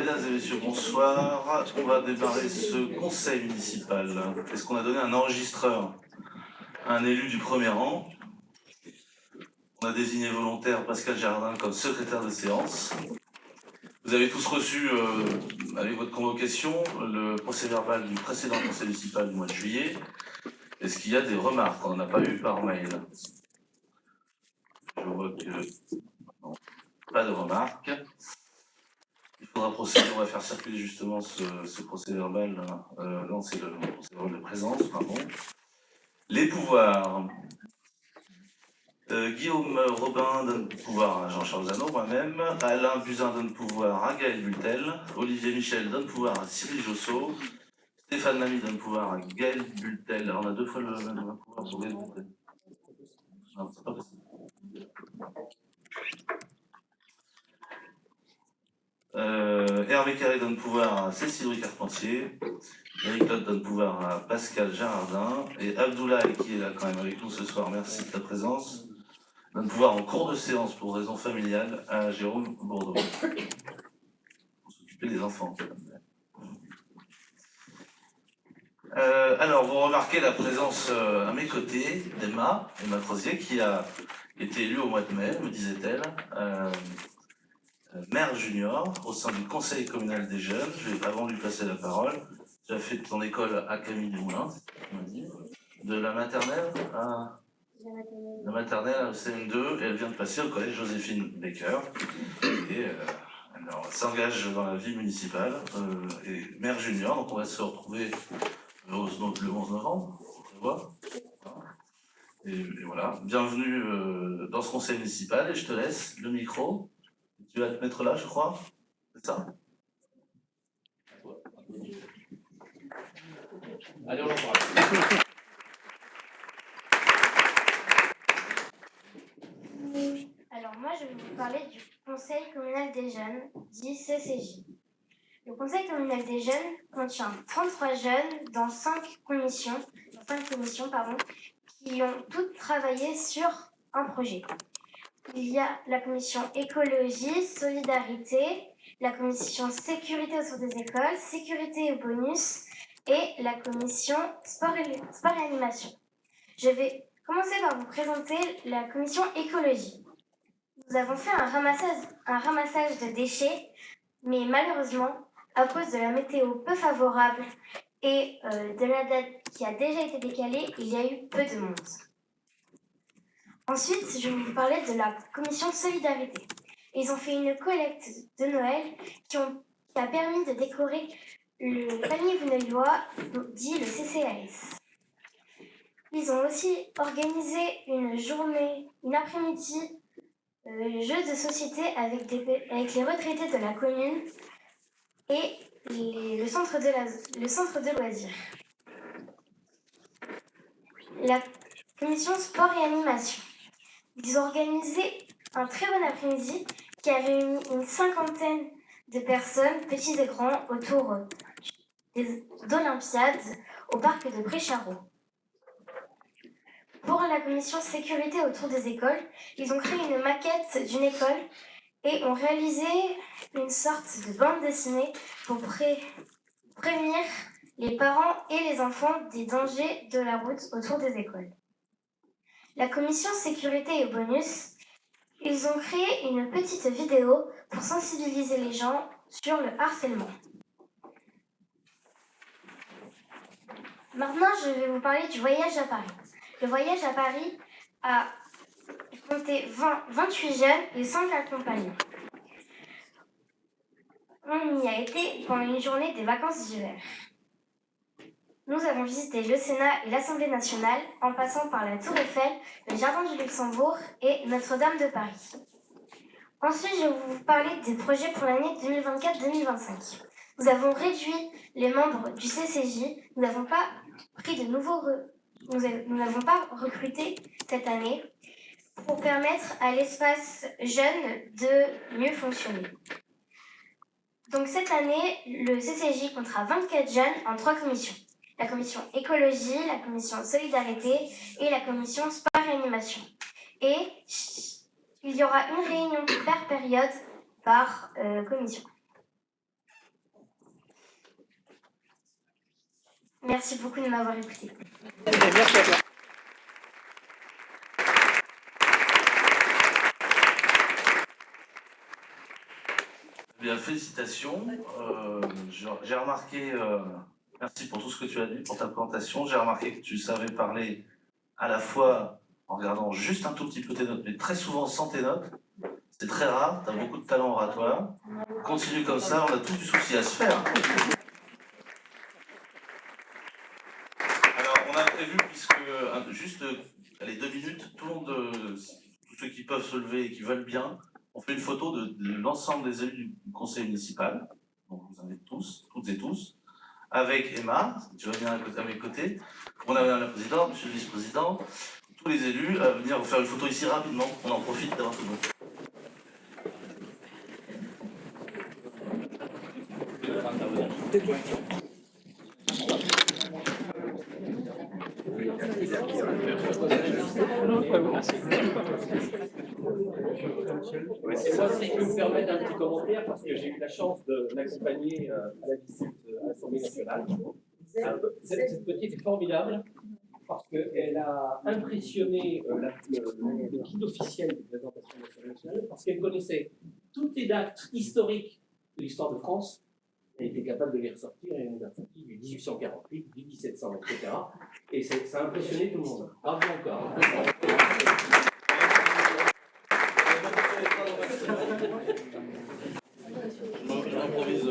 Mesdames et messieurs, bonsoir. On va démarrer ce conseil municipal. Est-ce qu'on a donné un enregistreur à un élu du premier rang? On a désigné volontaire Pascal Jardin comme secrétaire de séance. Vous avez tous reçu, avec votre convocation, le procès-verbal du précédent conseil municipal du mois de juillet. Est-ce qu'il y a des remarques? On n'en a pas eu par mail. Je vois que non, pas de remarques. Il faudra procéder, on va faire circuler justement ce procès-verbal. Non, c'est le procès-verbal de présence, pardon. Les pouvoirs. Guillaume Robin donne pouvoir à Jean-Charles Zano, moi-même. Alain Buzyn donne pouvoir à Gaël Bultel. Olivier Michel donne pouvoir à Cyril Josso. Stéphane Lamy donne pouvoir à Gaël Bultel. Alors, on a deux fois le même pouvoir pour Gaël Bultel. Non, c'est pas possible. Hervé Carré donne pouvoir à Cécile Louis-Carpentier. Eric Lotte donne pouvoir à Pascal Jardin. Et Abdoulaye, qui est là quand même avec nous ce soir, merci de ta présence, donne pouvoir en cours de séance pour raison familiale à Jérôme Bourdeau. Pour s'occuper des enfants. Alors, vous remarquez la présence à mes côtés d'Emma Crozier, qui a été élue au mois de mai, me disait-elle, maire junior au sein du conseil communal des jeunes. Avant de lui passer la parole, tu as fait ton école à Camille Dumoulin, on m'a dit, de la maternelle à la maternelle à CM2, et elle vient de passer au collège Joséphine Baker. Et elle s'engage dans la vie municipale, et maire junior, donc on va se retrouver le 11 novembre, on voit. Et voilà, bienvenue dans ce conseil municipal, et je te laisse le micro. Tu vas te mettre là, je crois, c'est ça? Allez, on en parle. Alors moi, je vais vous parler du Conseil communal des jeunes, dit CCJ. Le Conseil communal des jeunes contient 33 jeunes dans 5 commissions, qui ont toutes travaillé sur un projet. Il y a la commission écologie, solidarité, la commission sécurité autour des écoles, sécurité et bonus, et la commission sport et animation. Je vais commencer par vous présenter la commission écologie. Nous avons fait un ramassage de déchets, mais malheureusement, à cause de la météo peu favorable et de la date qui a déjà été décalée, il y a eu peu de monde. Ensuite, je vais vous parler de la commission solidarité. Ils ont fait une collecte de Noël qui a permis de décorer le panier Vouneuillois, dit le CCAS. Ils ont aussi organisé une après-midi jeux de société avec les retraités de la commune et le centre de loisirs. La commission sport et animation. Ils ont organisé un très bon après-midi qui a réuni une 50aine de personnes, petits et grands, autour d'Olympiades au parc de Brécharot. Pour la commission sécurité autour des écoles, ils ont créé une maquette d'une école et ont réalisé une sorte de bande dessinée pour prévenir les parents et les enfants des dangers de la route autour des écoles. La commission sécurité et bonus, ils ont créé une petite vidéo pour sensibiliser les gens sur le harcèlement. Maintenant, je vais vous parler du voyage à Paris. Le voyage à Paris a compté 28 jeunes et 5 accompagnants. On y a été pendant une journée des vacances d'hiver. Nous avons visité le Sénat et l'Assemblée nationale en passant par la Tour Eiffel, le Jardin du Luxembourg et Notre-Dame de Paris. Ensuite, je vais vous parler des projets pour l'année 2024-2025. Nous avons réduit les membres du CCJ, nous n'avons pas recruté cette année pour permettre à l'espace jeune de mieux fonctionner. Donc cette année, le CCJ comptera 24 jeunes en 3 commissions. La commission écologie, la commission solidarité et la commission sport et animation. Et il y aura une réunion par période par commission. Merci beaucoup de m'avoir écouté. Merci à toi. Bien, félicitations. J'ai remarqué, merci pour tout ce que tu as dit, pour ta présentation. J'ai remarqué que tu savais parler à la fois en regardant juste un tout petit peu tes notes, mais très souvent sans tes notes. C'est très rare, tu as beaucoup de talent oratoire. Continue comme ça, on a tout du souci à se faire. Alors, on a prévu, puisque juste allez, 2 minutes, tout le monde, tous ceux qui peuvent se lever et qui veulent bien, on fait une photo de l'ensemble des élus du conseil municipal. Donc, vous invite tous, toutes et tous, avec Emma, tu vas venir à mes côtés. On a Madame la Présidente, Monsieur le Vice-président, tous les élus à venir vous faire une photo ici rapidement. On en profite d'avoir tout le monde. Moi, si je peux me permettre un petit commentaire, parce que j'ai eu la chance de l'accompagner à la visite à l'Assemblée nationale. Cette petite est formidable, parce qu'elle a impressionné le guide officiel de présentation de l'Assemblée nationale, parce qu'elle connaissait toutes les dates historiques de l'histoire de France. Elle était capable de les ressortir, et elle a sorti du 1848, du 1700, etc. Et ça a impressionné tout le monde. Bravo encore. J'improvise.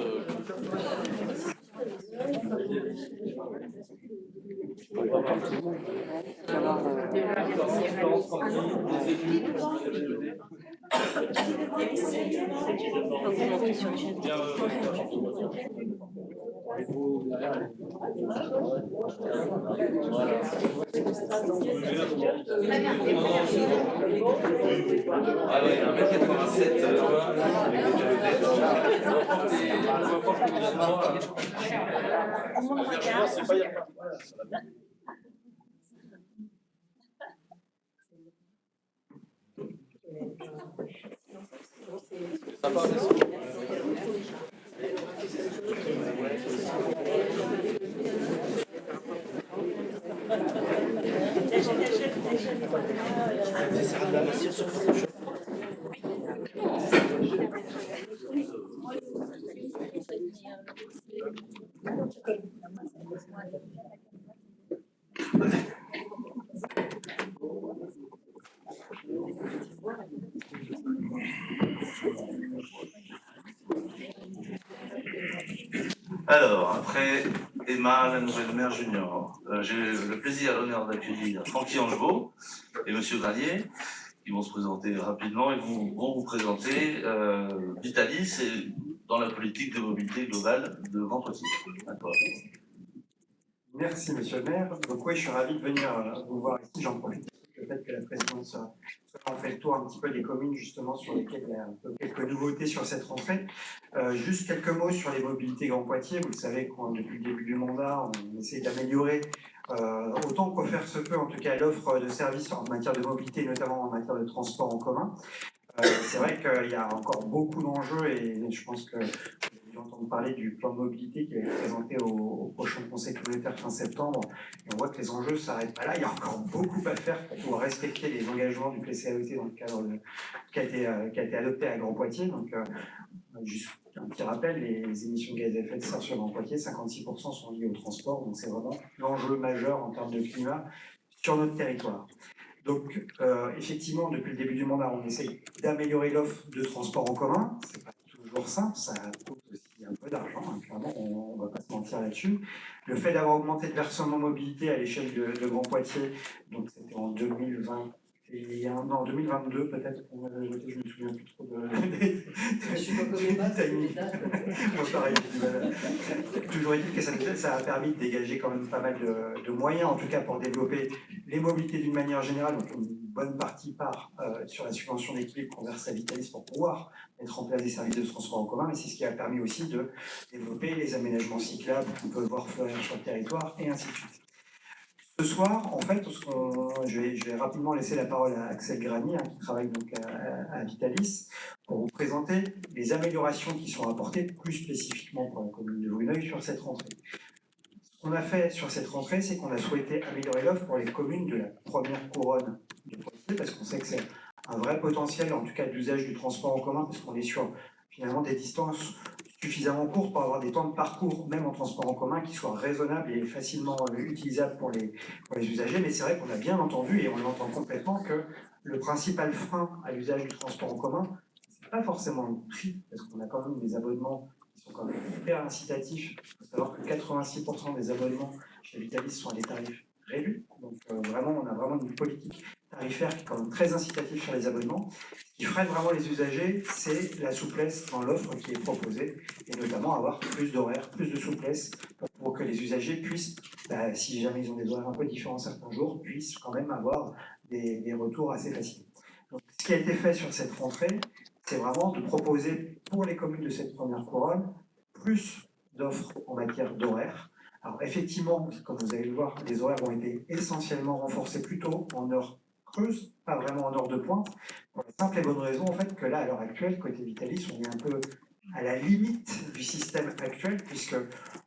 Ah ouais, 1m87, avec des vedettes. Alors, après Emma, la nouvelle maire junior, j'ai le plaisir et l'honneur d'accueillir Francky Angebault et Monsieur Granier, qui vont se présenter rapidement et vont vous présenter Vitalis et dans la politique de mobilité globale de Grand Poitiers. Merci Monsieur le maire. Donc oui, je suis ravi de venir vous voir ici. J'en profite peut-être que la présidence on fait le tour un petit peu des communes justement sur lesquelles il y a un peu quelques nouveautés sur cette rentrée. Juste quelques mots sur les mobilités Grand Poitiers. Vous le savez, depuis le début du mandat, on essaie d'améliorer autant que faire se peut en tout cas l'offre de services en matière de mobilité, notamment en matière de transport en commun. C'est vrai qu'il y a encore beaucoup d'enjeux et je pense que vous avez entendu parler du plan de mobilité qui va être présenté au prochain conseil communautaire fin septembre. Et on voit que les enjeux ne s'arrêtent pas là. Il y a encore beaucoup à faire pour pouvoir respecter les engagements du PCAET dans le cadre qui a été adopté à Grand Poitiers. Donc, juste un petit rappel, les émissions de gaz à effet de serre sur Grand Poitiers, 56% sont liées au transport. Donc, c'est vraiment l'enjeu majeur en termes de climat sur notre territoire. Donc, effectivement, depuis le début du mandat, on essaye d'améliorer l'offre de transport en commun. C'est pas toujours simple, ça coûte aussi un peu d'argent, hein, clairement, on ne va pas se mentir là-dessus. Le fait d'avoir augmenté le versement mobilité à l'échelle de Grand Poitiers, donc c'était en 2020. Et en 2022, peut-être qu'on avait voté, je ne me souviens plus trop Toujours est-il que ça a permis de dégager quand même pas mal de moyens, en tout cas pour développer les mobilités d'une manière générale. Donc une bonne partie part sur la subvention d'équilibre qu'on verse à Vitalis pour pouvoir mettre en place des services de transport en commun, mais c'est ce qui a permis aussi de développer les aménagements cyclables qu'on peut voir fleurir sur le territoire, et ainsi de suite. Ce soir, en fait, je vais rapidement laisser la parole à Axel Granier, qui travaille donc à Vitalis, pour vous présenter les améliorations qui sont apportées plus spécifiquement pour la commune de Vouneuil sur cette rentrée. qu'on a fait sur cette rentrée, c'est qu'on a souhaité améliorer l'offre pour les communes de la première couronne de Poitiers, parce qu'on sait que c'est un vrai potentiel, en tout cas d'usage du transport en commun, parce qu'on est sur finalement des distances suffisamment courtes pour avoir des temps de parcours, même en transport en commun, qui soient raisonnables et facilement utilisables pour les usagers. Mais c'est vrai qu'on a bien entendu, et on l'entend complètement, que le principal frein à l'usage du transport en commun, c'est pas forcément le prix, parce qu'on a quand même des abonnements qui sont quand même hyper incitatifs. Il faut savoir que 86% des abonnements chez Vitalis sont à des tarifs réduits. Donc vraiment, on a vraiment une politique tarifaire qui est quand même très incitative sur les abonnements. Ce qui freine vraiment les usagers, c'est la souplesse dans l'offre qui est proposée, et notamment avoir plus d'horaires, plus de souplesse pour que les usagers puissent, si jamais ils ont des horaires un peu différents certains jours, puissent quand même avoir des retours assez faciles. Donc, ce qui a été fait sur cette rentrée, c'est vraiment de proposer pour les communes de cette première couronne plus d'offres en matière d'horaires. Alors effectivement, comme vous allez le voir, les horaires ont été essentiellement renforcés plutôt en heures creuses, pas vraiment en heures de pointe, pour la simple et bonne raison en fait que là, à l'heure actuelle, côté Vitalis, on est un peu à la limite du système actuel, puisque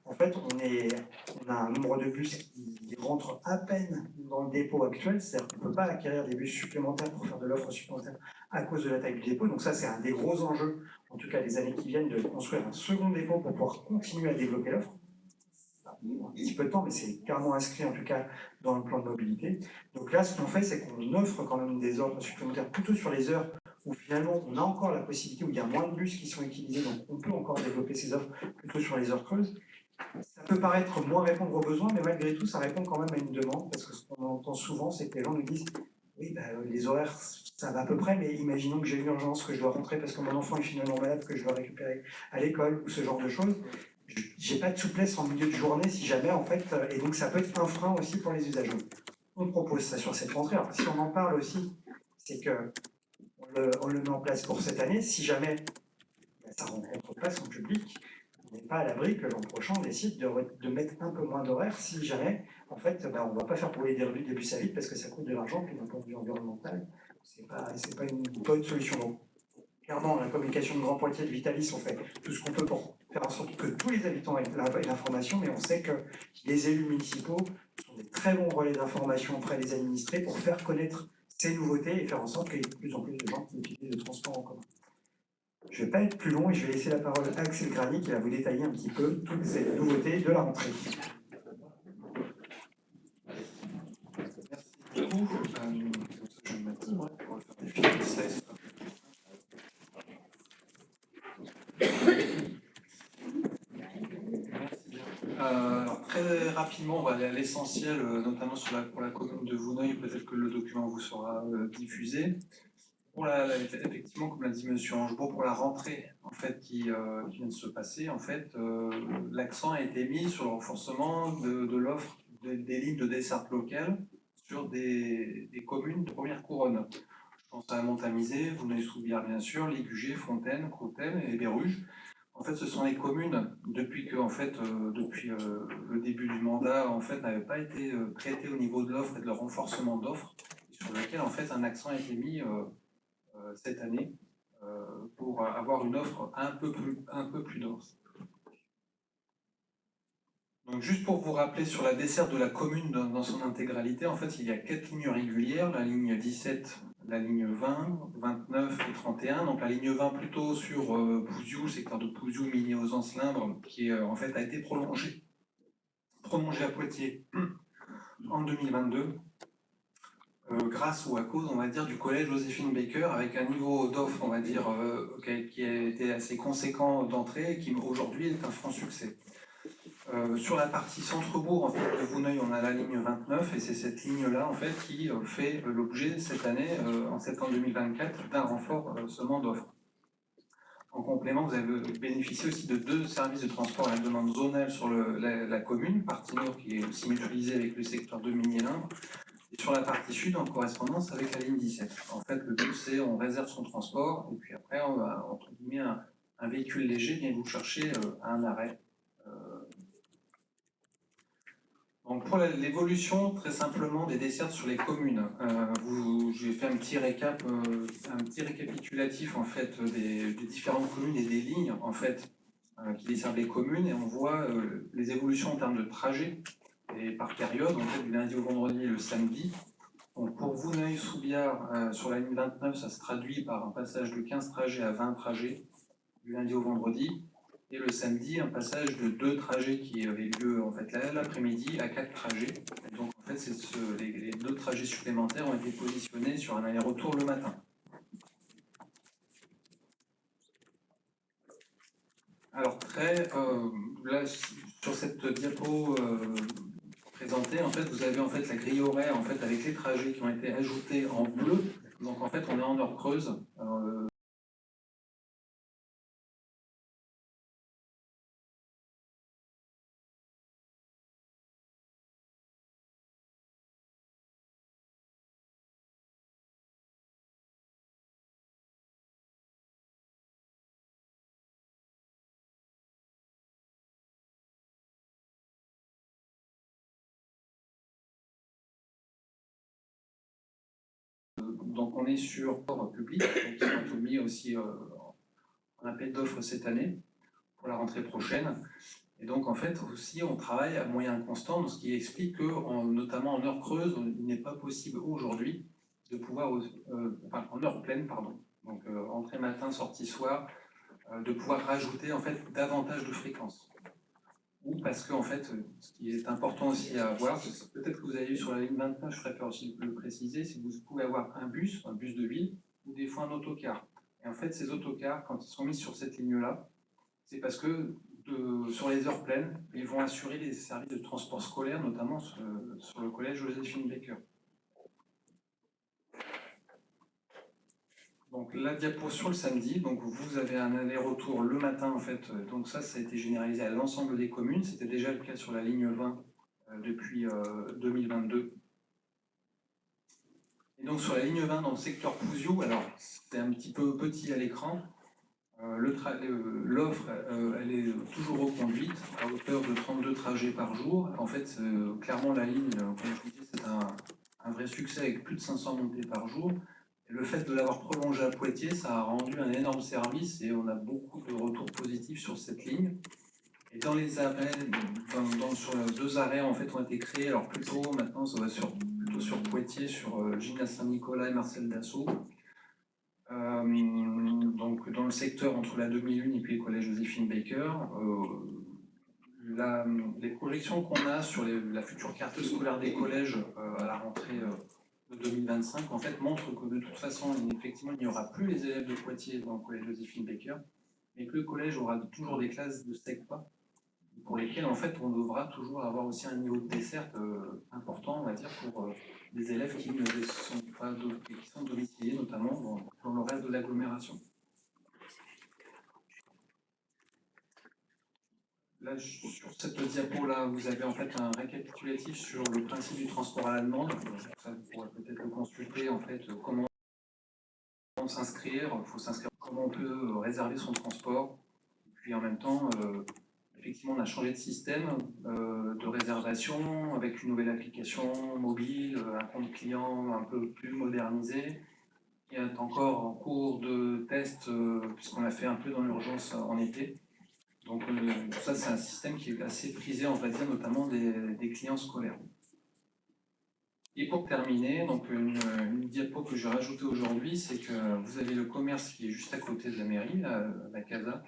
en fait, on a un nombre de bus qui rentre à peine dans le dépôt actuel, c'est-à-dire qu'on ne peut pas acquérir des bus supplémentaires pour faire de l'offre supplémentaire à cause de la taille du dépôt. Donc ça, c'est un des gros enjeux, en tout cas les années qui viennent, de construire un second dépôt pour pouvoir continuer à développer l'offre. Un petit peu de temps, mais c'est carrément inscrit en tout cas dans le plan de mobilité. Donc là, ce qu'on fait, c'est qu'on offre quand même des offres supplémentaires plutôt sur les heures où finalement on a encore la possibilité, où il y a moins de bus qui sont utilisés, donc on peut encore développer ces offres plutôt sur les heures creuses. Ça peut paraître moins répondre aux besoins, mais malgré tout, ça répond quand même à une demande, parce que ce qu'on entend souvent, c'est que les gens nous disent oui, les horaires, ça va à peu près, mais imaginons que j'ai une urgence, que je dois rentrer parce que mon enfant est finalement malade, que je dois récupérer à l'école, ou ce genre de choses. J'ai pas de souplesse en milieu de journée si jamais, en fait, et donc ça peut être un frein aussi pour les usagers. On propose ça sur cette rentrée. Alors, si on en parle aussi, c'est que on le met en place pour cette année. Si jamais ça rencontre pas son public, on n'est pas à l'abri que l'an prochain on décide de mettre un peu moins d'horaire si jamais, en fait, on ne va pas faire rouler des bus à vide parce que ça coûte de l'argent, puis d'un point de vue environnemental, c'est pas une bonne solution. Donc, clairement, la communication de Grand Poitiers de Vitalis, on fait tout ce qu'on peut pour faire en sorte que tous les habitants aient l'information, mais on sait que les élus municipaux sont des très bons relais d'information auprès des administrés pour faire connaître ces nouveautés et faire en sorte qu'il y ait de plus en plus de gens qui utilisent le transport en commun. Je ne vais pas être plus long et je vais laisser la parole à Axel Grani qui va vous détailler un petit peu toutes ces nouveautés de la rentrée. Merci beaucoup. Je vais me mettre pour faire des fiches de slides. Alors, très rapidement, on va aller à l'essentiel, notamment pour la commune de Vouneuil. Peut-être que le document vous sera diffusé. Effectivement, comme l'a dit M. Angebo, pour la rentrée en fait, qui vient de se passer, en fait, l'accent a été mis sur le renforcement de l'offre des lignes de desserte locale sur des communes de première couronne. Je pense à Montamisé, Vouneuil-sous-Biard bien sûr, Ligugé, Fontaine, Croutelle et Béruges. En fait, ce sont les communes, depuis le début du mandat, en fait, n'avaient pas été traitées au niveau de l'offre et de leur renforcement d'offres, sur lequel en fait un accent a été mis cette année pour avoir une offre un peu plus dense. Donc juste pour vous rappeler sur la desserte de la commune dans son intégralité, en fait il y a 4 lignes régulières, la ligne 17, la ligne 20, 29 et 31. Donc la ligne 20 plutôt sur Pouziou, le secteur de Pouziou, Migné-aux-Anses-Limbres, qui en fait a été prolongée à Poitiers en 2022. Grâce ou à cause, on va dire, du collège Joséphine Baker, avec un niveau d'offre, on va dire, qui a été assez conséquent d'entrée et qui aujourd'hui est un franc succès. Sur la partie centre-bourg en fait, de Vouneuil, on a la ligne 29 et c'est cette ligne-là en fait qui fait l'objet cette année, en septembre 2024, d'un renforcement d'offres. En complément, vous avez bénéficié aussi de 2 services de transport à la demande zonale sur la commune, partie nord qui est aussi mutualisée avec le secteur de Migné-Limbres. Et sur la partie sud, en correspondance avec la ligne 17. En fait, le but, c'est on réserve son transport, et puis après, on va, entre guillemets, un véhicule léger vient vous chercher à un arrêt. Donc, pour l'évolution, très simplement, des dessertes sur les communes, j'ai fait un petit récapitulatif, en fait, des différentes communes et des lignes, en fait, qui desservent les communes, et on voit les évolutions en termes de trajet et par période, en fait, du lundi au vendredi et le samedi. Donc pour Vouneuil-Soubiard, sur la ligne 29, ça se traduit par un passage de 15 trajets à 20 trajets du lundi au vendredi, et le samedi, un passage de 2 trajets qui avait lieu en fait l'après-midi à 4 trajets. Et donc en fait, les 2 trajets supplémentaires ont été positionnés sur un aller-retour le matin. Alors là, sur cette diapo présentée, en fait, vous avez en fait la grille horaire en fait avec les trajets qui ont été ajoutés en bleu. Donc en fait, on est en heure creuse. Donc on est sur port public, donc qui sont mis aussi en appel d'offres cette année pour la rentrée prochaine. Et donc en fait aussi on travaille à moyen constant, ce qui explique que notamment en heure creuse, il n'est pas possible aujourd'hui de pouvoir, enfin en heure pleine pardon, donc entrée matin, sortie soir, de pouvoir rajouter en fait davantage de fréquences. Ou parce que en fait, ce qui est important aussi à avoir, peut-être que vous avez vu sur la ligne 29, je préfère aussi le préciser, c'est que vous pouvez avoir un bus de ville, ou des fois un autocar. Et en fait, ces autocars, quand ils sont mis sur cette ligne-là, c'est parce que sur les heures pleines, ils vont assurer les services de transport scolaire, notamment sur le collège Joséphine Baker. Donc la diapo sur le samedi, donc vous avez un aller-retour le matin en fait, donc ça a été généralisé à l'ensemble des communes, c'était déjà le cas sur la ligne 20 depuis 2022. Et donc sur la ligne 20 dans le secteur Pouziou, alors c'est un petit peu petit à l'écran, l'offre elle est toujours reconduite à hauteur de 32 trajets par jour. En fait, clairement la ligne, comme je vous dis, c'est un vrai succès avec plus de 500 montées par jour. Et le fait de l'avoir prolongé à Poitiers, ça a rendu un énorme service et on a beaucoup de retours positifs sur cette ligne. Et dans les arrêts, sur 2 arrêts en fait ont été créés, alors maintenant ça va plutôt sur Poitiers, sur Gymnase Saint-Nicolas et Marcel Dassault. Donc dans le secteur entre la 2001 et puis le collège Joséphine Baker, les projections qu'on a sur la future carte scolaire des collèges à la rentrée de 2025 en fait montrent que de toute façon effectivement il n'y aura plus les élèves de Poitiers dans le collège Joséphine Baker, mais que le collège aura toujours des classes de SECPA pour lesquelles en fait on devra toujours avoir aussi un niveau de desserte important, on va dire, pour des élèves qui ne sont pas qui sont domiciliés notamment dans le reste de l'agglomération. Là, sur cette diapo-là, vous avez en fait un récapitulatif sur le principe du transport à la demande. Ça, vous pourrez peut-être le consulter, en fait, comment s'inscrire, il faut s'inscrire, comment on peut réserver son transport. Et puis en même temps, effectivement, on a changé de système de réservation avec une nouvelle application mobile, un compte client un peu plus modernisé, qui est encore en cours de test, puisqu'on l'a fait un peu dans l'urgence en été. Donc ça, c'est un système qui est assez prisé, on va dire, notamment des clients scolaires. Et pour terminer, donc une diapo que j'ai rajoutée aujourd'hui, c'est que vous avez le commerce qui est juste à côté de la mairie, la Casa,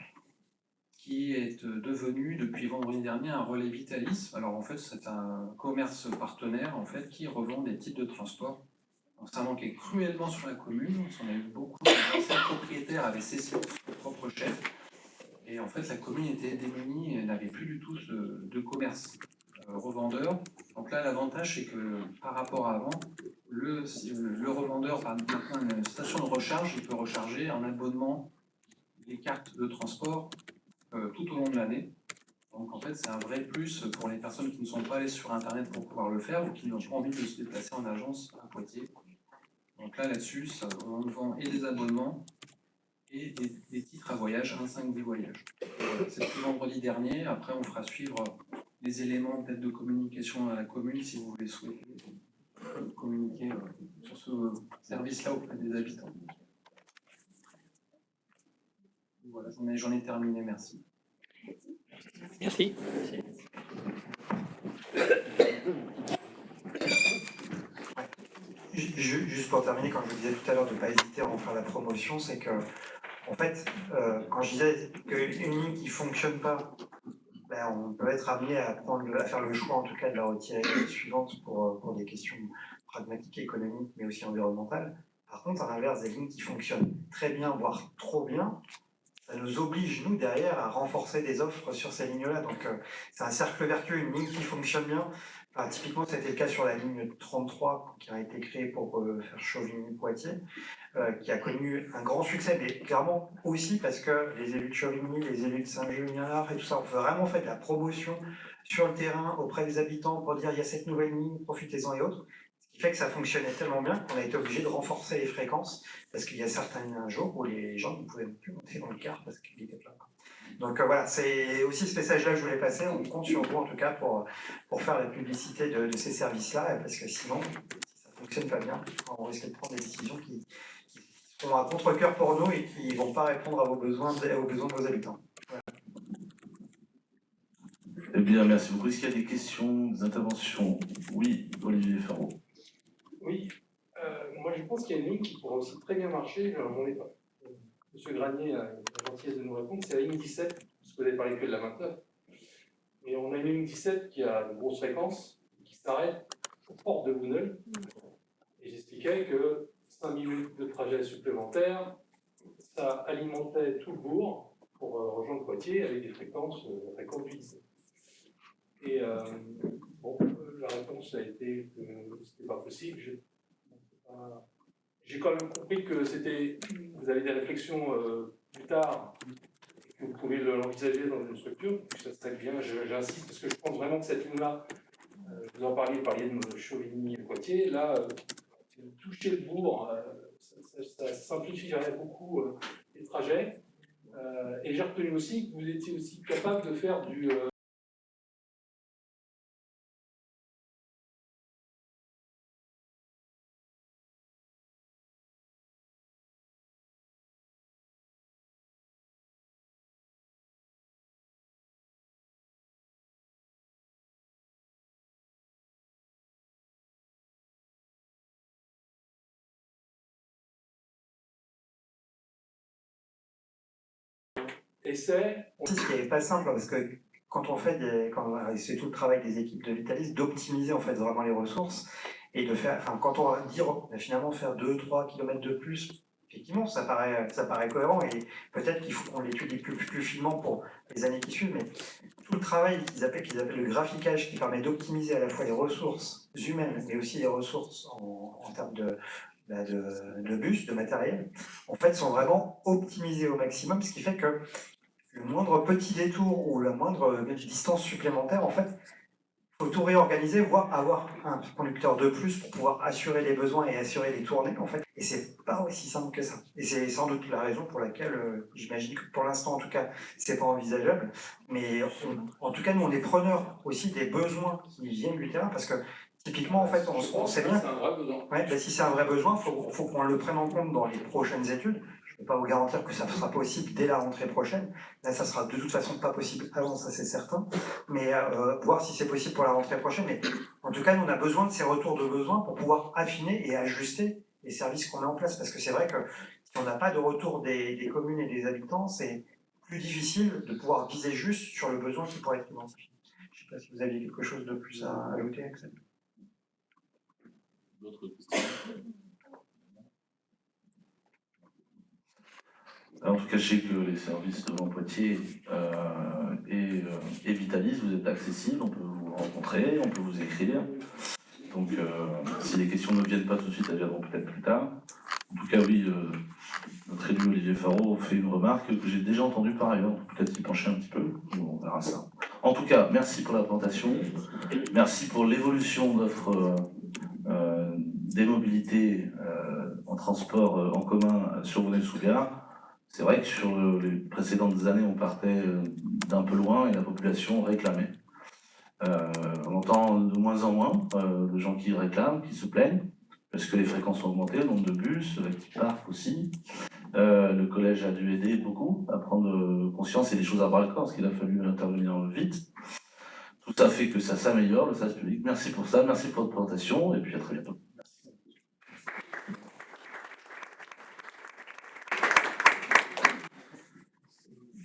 qui est devenu depuis vendredi dernier un relais Vitalis. Alors en fait, c'est un commerce partenaire en fait qui revend des titres de transport. Donc ça manquait cruellement sur la commune, on a eu beaucoup d'anciens propriétaires avaient cessé leur propre chef. Et en fait, la commune était démunie et n'avait plus du tout de commerce revendeur. Donc là, l'avantage, c'est que par rapport à avant, le revendeur a maintenant une station de recharge, il peut recharger en abonnement les cartes de transport tout au long de l'année. Donc en fait, c'est un vrai plus pour les personnes qui ne sont pas allées sur Internet pour pouvoir le faire ou qui n'ont pas envie de se déplacer en agence à Poitiers. Donc là-dessus, on vend et des abonnements et des titres à voyage, 1,5 voyages. C'est le vendredi dernier. Après, on fera suivre les éléments peut-être de communication à la commune si vous voulez souhaiter communiquer sur ce service-là auprès des habitants. Voilà, j'en ai terminé, merci. Merci. Juste pour terminer, quand je vous disais tout à l'heure de ne pas hésiter à en faire la promotion, c'est que, en fait, quand je disais qu'une ligne qui ne fonctionne pas, ben, on peut être amené à faire le choix, en tout cas, de la retirer suivante pour des questions pragmatiques, économiques, mais aussi environnementales. Par contre, à l'inverse, des lignes qui fonctionnent très bien, voire trop bien, ça nous oblige, nous, derrière, à renforcer des offres sur ces lignes-là. Donc, c'est un cercle vertueux, une ligne qui fonctionne bien. Enfin, typiquement, c'était le cas sur la ligne 33, qui a été créée pour faire Chauvigny-Poitiers, qui a connu un grand succès, mais clairement aussi parce que les élus de Chauvigny, les élus de Saint-Julien et tout ça, ont vraiment fait de la promotion sur le terrain auprès des habitants pour dire il y a cette nouvelle ligne, profitez-en et autres. Ce qui fait que ça fonctionnait tellement bien qu'on a été obligé de renforcer les fréquences parce qu'il y a certains jours où les gens ne pouvaient plus monter dans le car parce qu'il était plein. Donc voilà, c'est aussi ce message-là que je voulais passer. On compte sur vous en tout cas pour faire la publicité de ces services-là parce que sinon, si ça ne fonctionne pas bien, on risque de prendre des décisions qui sont à contre-cœur pour nous et qui ne vont pas répondre à vos besoins de vos habitants. Voilà. Eh bien, merci beaucoup. Est-ce qu'il y a des questions, des interventions? Oui, Olivier Ferraud. Oui, moi je pense qu'il y a une ligne qui pourra aussi très bien marcher. Monsieur Granier a la gentillesse de nous répondre, c'est la ligne 17, parce que vous avez parlé que de la 29. Mais on a une ligne 17 qui a une grosse fréquence, qui s'arrête aux portes de Vouneuil. Et j'expliquais que 5 minutes de trajet supplémentaire, ça alimentait tout le bourg pour rejoindre Poitiers avec des fréquences, la fréquence du 17. Et la réponse a été que c'était pas possible. J'ai quand même compris que vous avez des réflexions plus tard, que vous pouvez l'envisager dans une structure, puis ça serait bien, j'insiste, parce que je pense vraiment que cette ligne-là, vous en parliez de Chauvigny et Poitiers, là, toucher le bourg, ça simplifierait beaucoup les trajets. Et j'ai retenu aussi que vous étiez aussi capable de faire du... Ce qui n'est pas simple, parce que quand on fait c'est tout le travail des équipes de Vitalis, d'optimiser en fait vraiment les ressources et de faire, enfin, quand on va dire finalement faire 2-3 km de plus, effectivement, ça paraît cohérent et peut-être qu'il faut qu'on l'étudie plus finement pour les années qui suivent, mais tout le travail qu'ils appellent le graphiquage qui permet d'optimiser à la fois les ressources humaines mais aussi les ressources en termes de bus, de matériel, en fait, sont vraiment optimisés au maximum, ce qui fait que le moindre petit détour ou la moindre distance supplémentaire, en fait, il faut tout réorganiser, voire avoir un conducteur de plus pour pouvoir assurer les besoins et assurer les tournées, en fait. Et c'est pas aussi simple que ça. Et c'est sans doute la raison pour laquelle, j'imagine que pour l'instant, en tout cas, c'est pas envisageable. Mais en tout cas, nous, on est preneurs aussi des besoins qui viennent du terrain, parce que typiquement, en fait, on sait bien. C'est un vrai besoin. Ouais, ben si c'est un vrai besoin, il faut qu'on le prenne en compte dans les prochaines études. Je ne peux pas vous garantir que ça sera possible dès la rentrée prochaine. Là, ça sera de toute façon pas possible avant, ça c'est certain. Mais voir si c'est possible pour la rentrée prochaine. Mais en tout cas, nous, on a besoin de ces retours de besoins pour pouvoir affiner et ajuster les services qu'on met en place. Parce que c'est vrai que si on n'a pas de retour des communes et des habitants, c'est plus difficile de pouvoir viser juste sur le besoin qui pourrait être identifié. Je ne sais pas si vous aviez quelque chose de plus à ajouter, Axel. D'autres questions? En tout cas, je sais que les services de Poitiers et Vitalis, vous êtes accessibles, on peut vous rencontrer, on peut vous écrire. Donc, si les questions ne viennent pas tout de suite, elles viendront peut-être plus tard. En tout cas, oui, notre élu Olivier Ferraud fait une remarque que j'ai déjà entendue par ailleurs. Peut-être s'y pencher un petit peu, on verra ça. En tout cas, merci pour la présentation. Merci pour l'évolution de notre des mobilités en transport en commun sur Vouneuil-sous-Gard. C'est vrai que sur les précédentes années, on partait d'un peu loin et la population réclamait. On entend de moins en moins de gens qui réclament, qui se plaignent. parce que les fréquences ont augmenté, le nombre de bus qui partent aussi. Le collège a dû aider beaucoup à prendre conscience et des choses à bras le corps, parce qu'il a fallu intervenir vite. Tout ça fait que ça s'améliore, le service public. Merci pour ça, merci pour votre présentation, et puis à très bientôt.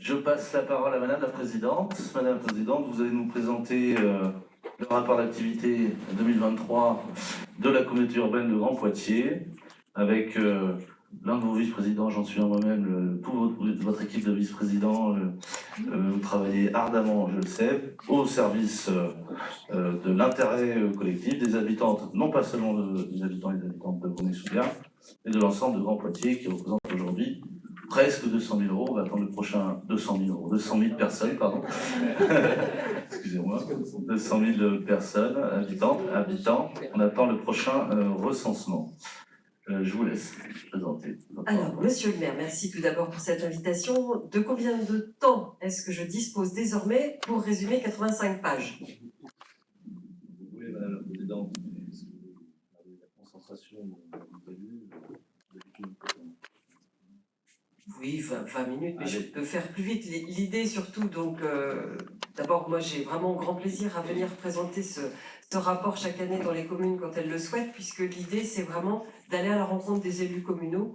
Je passe la parole à Madame la Présidente. Madame la Présidente, vous allez nous présenter le rapport d'activité 2023 de la communauté urbaine de Grand Poitiers, avec l'un de vos vice-présidents, j'en suis moi-même, toute votre équipe de vice-présidents. Vous travaillez ardemment, je le sais, au service de l'intérêt collectif des habitantes, non pas seulement des habitants et des habitantes de Bonnay-sous-Gard, mais de l'ensemble de Grand Poitiers, qui représente aujourd'hui presque 200 000 euros. On va attendre le prochain 200 000 personnes, pardon. Excusez-moi. 200 000 personnes, habitants. On attend le prochain recensement. Je vous laisse présenter. Alors, monsieur le maire, merci tout d'abord pour cette invitation. De combien de temps est-ce que je dispose désormais pour résumer 85 pages? Oui, Madame la Présidente, la concentration vous avez vu, Oui, 20 minutes, mais je peux faire plus vite. L'idée surtout, donc, d'abord, moi j'ai vraiment grand plaisir à venir présenter ce rapport chaque année dans les communes quand elles le souhaitent, puisque l'idée c'est vraiment d'aller à la rencontre des élus communaux,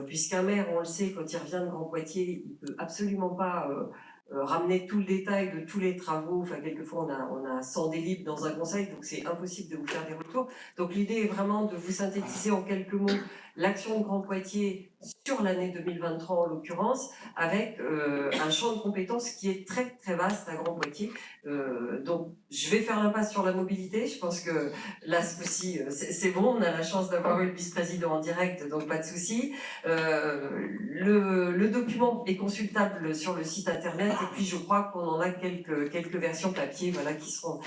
puisqu'un maire, on le sait, quand il revient de Grand Poitiers, il ne peut absolument pas ramener tout le détail de tous les travaux. Enfin, quelquefois on a 100 délibres dans un conseil, donc c'est impossible de vous faire des retours. Donc l'idée est vraiment de vous synthétiser en quelques mots l'action de Grand Poitiers sur l'année 2023 en l'occurrence, avec un champ de compétences qui est très très vaste à Grand Poitiers. Donc je vais faire l'impasse sur la mobilité. Je pense que là ce coup-ci c'est bon, on a la chance d'avoir eu le vice-président en direct, donc pas de souci. Le document est consultable sur le site internet, et puis je crois qu'on en a quelques versions papier, voilà, qui seront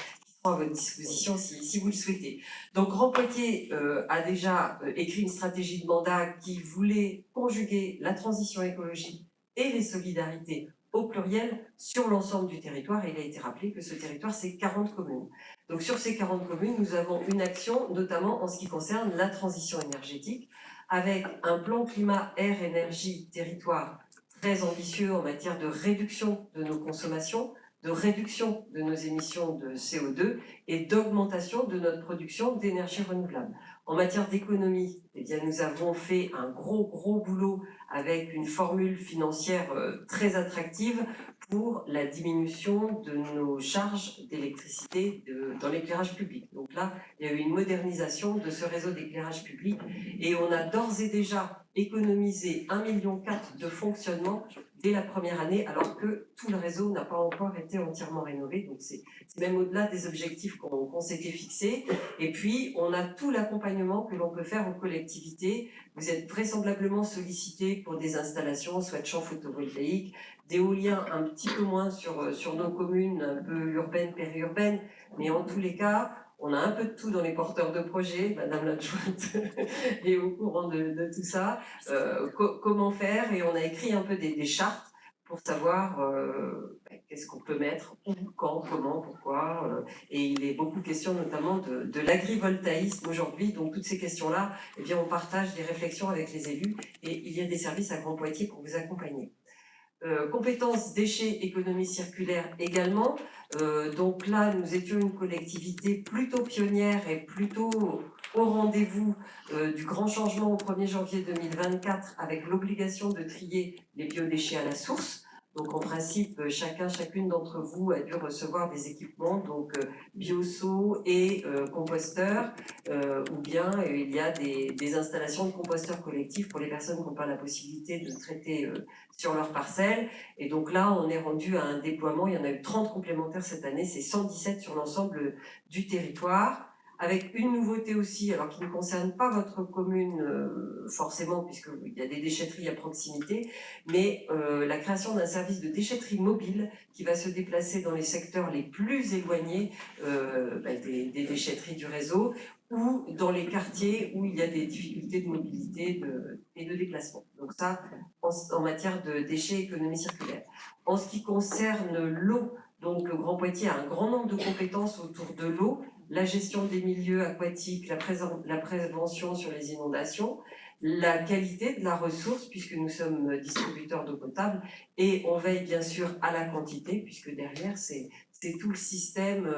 à votre disposition si vous le souhaitez. Donc Grand Poitiers a déjà écrit une stratégie de mandat qui voulait conjuguer la transition écologique et les solidarités au pluriel sur l'ensemble du territoire, et il a été rappelé que ce territoire c'est 40 communes. Donc sur ces 40 communes, nous avons une action notamment en ce qui concerne la transition énergétique, avec un plan climat, air, énergie, territoire très ambitieux en matière de réduction de nos consommations, de réduction de nos émissions de CO2 et d'augmentation de notre production d'énergie renouvelable. En matière d'économie, eh bien, nous avons fait un gros boulot avec une formule financière très attractive pour la diminution de nos charges d'électricité dans l'éclairage public. Donc là, il y a eu une modernisation de ce réseau d'éclairage public, et on a d'ores et déjà économisé 1,4 million de fonctionnement dès la première année, alors que tout le réseau n'a pas encore été entièrement rénové. Donc c'est même au-delà des objectifs qu'on s'était fixés. Et puis, on a tout l'accompagnement que l'on peut faire aux collectivités. Vous êtes vraisemblablement sollicités pour des installations, soit de champs photovoltaïques, d'éoliens un petit peu moins sur nos communes un peu urbaines, périurbaines, mais en tous les cas, on a un peu de tout dans les porteurs de projets. Madame l'adjointe est au courant de tout ça. Comment faire, et on a écrit un peu des chartes pour savoir qu'est-ce qu'on peut mettre, où, quand, comment, pourquoi. Et il est beaucoup question notamment de l'agrivoltaïsme aujourd'hui. Donc toutes ces questions-là, eh bien, on partage des réflexions avec les élus, et il y a des services à Grand Poitiers pour vous accompagner. Compétences déchets, économie circulaire également. Donc là, nous étions une collectivité plutôt pionnière et plutôt au rendez-vous du grand changement au 1er janvier 2024, avec l'obligation de trier les biodéchets à la source. Donc en principe, chacune d'entre vous a dû recevoir des équipements, donc bioseau et composteurs, ou bien il y a des installations de composteurs collectifs pour les personnes qui n'ont pas la possibilité de traiter sur leur parcelle. Et donc là, on est rendu à un déploiement, il y en a eu 30 complémentaires cette année, c'est 117 sur l'ensemble du territoire. Avec une nouveauté aussi, alors qui ne concerne pas votre commune forcément, puisqu'il y a des déchetteries à proximité, mais la création d'un service de déchetterie mobile qui va se déplacer dans les secteurs les plus éloignés des déchetteries du réseau, ou dans les quartiers où il y a des difficultés de mobilité et de déplacement. Donc ça, en matière de déchets, économie circulaire. En ce qui concerne l'eau, donc le Grand Poitiers a un grand nombre de compétences autour de l'eau. la gestion des milieux aquatiques, la prévention sur les inondations, la qualité de la ressource, puisque nous sommes distributeurs d'eau potable, et on veille bien sûr à la quantité, puisque derrière, c'est tout le système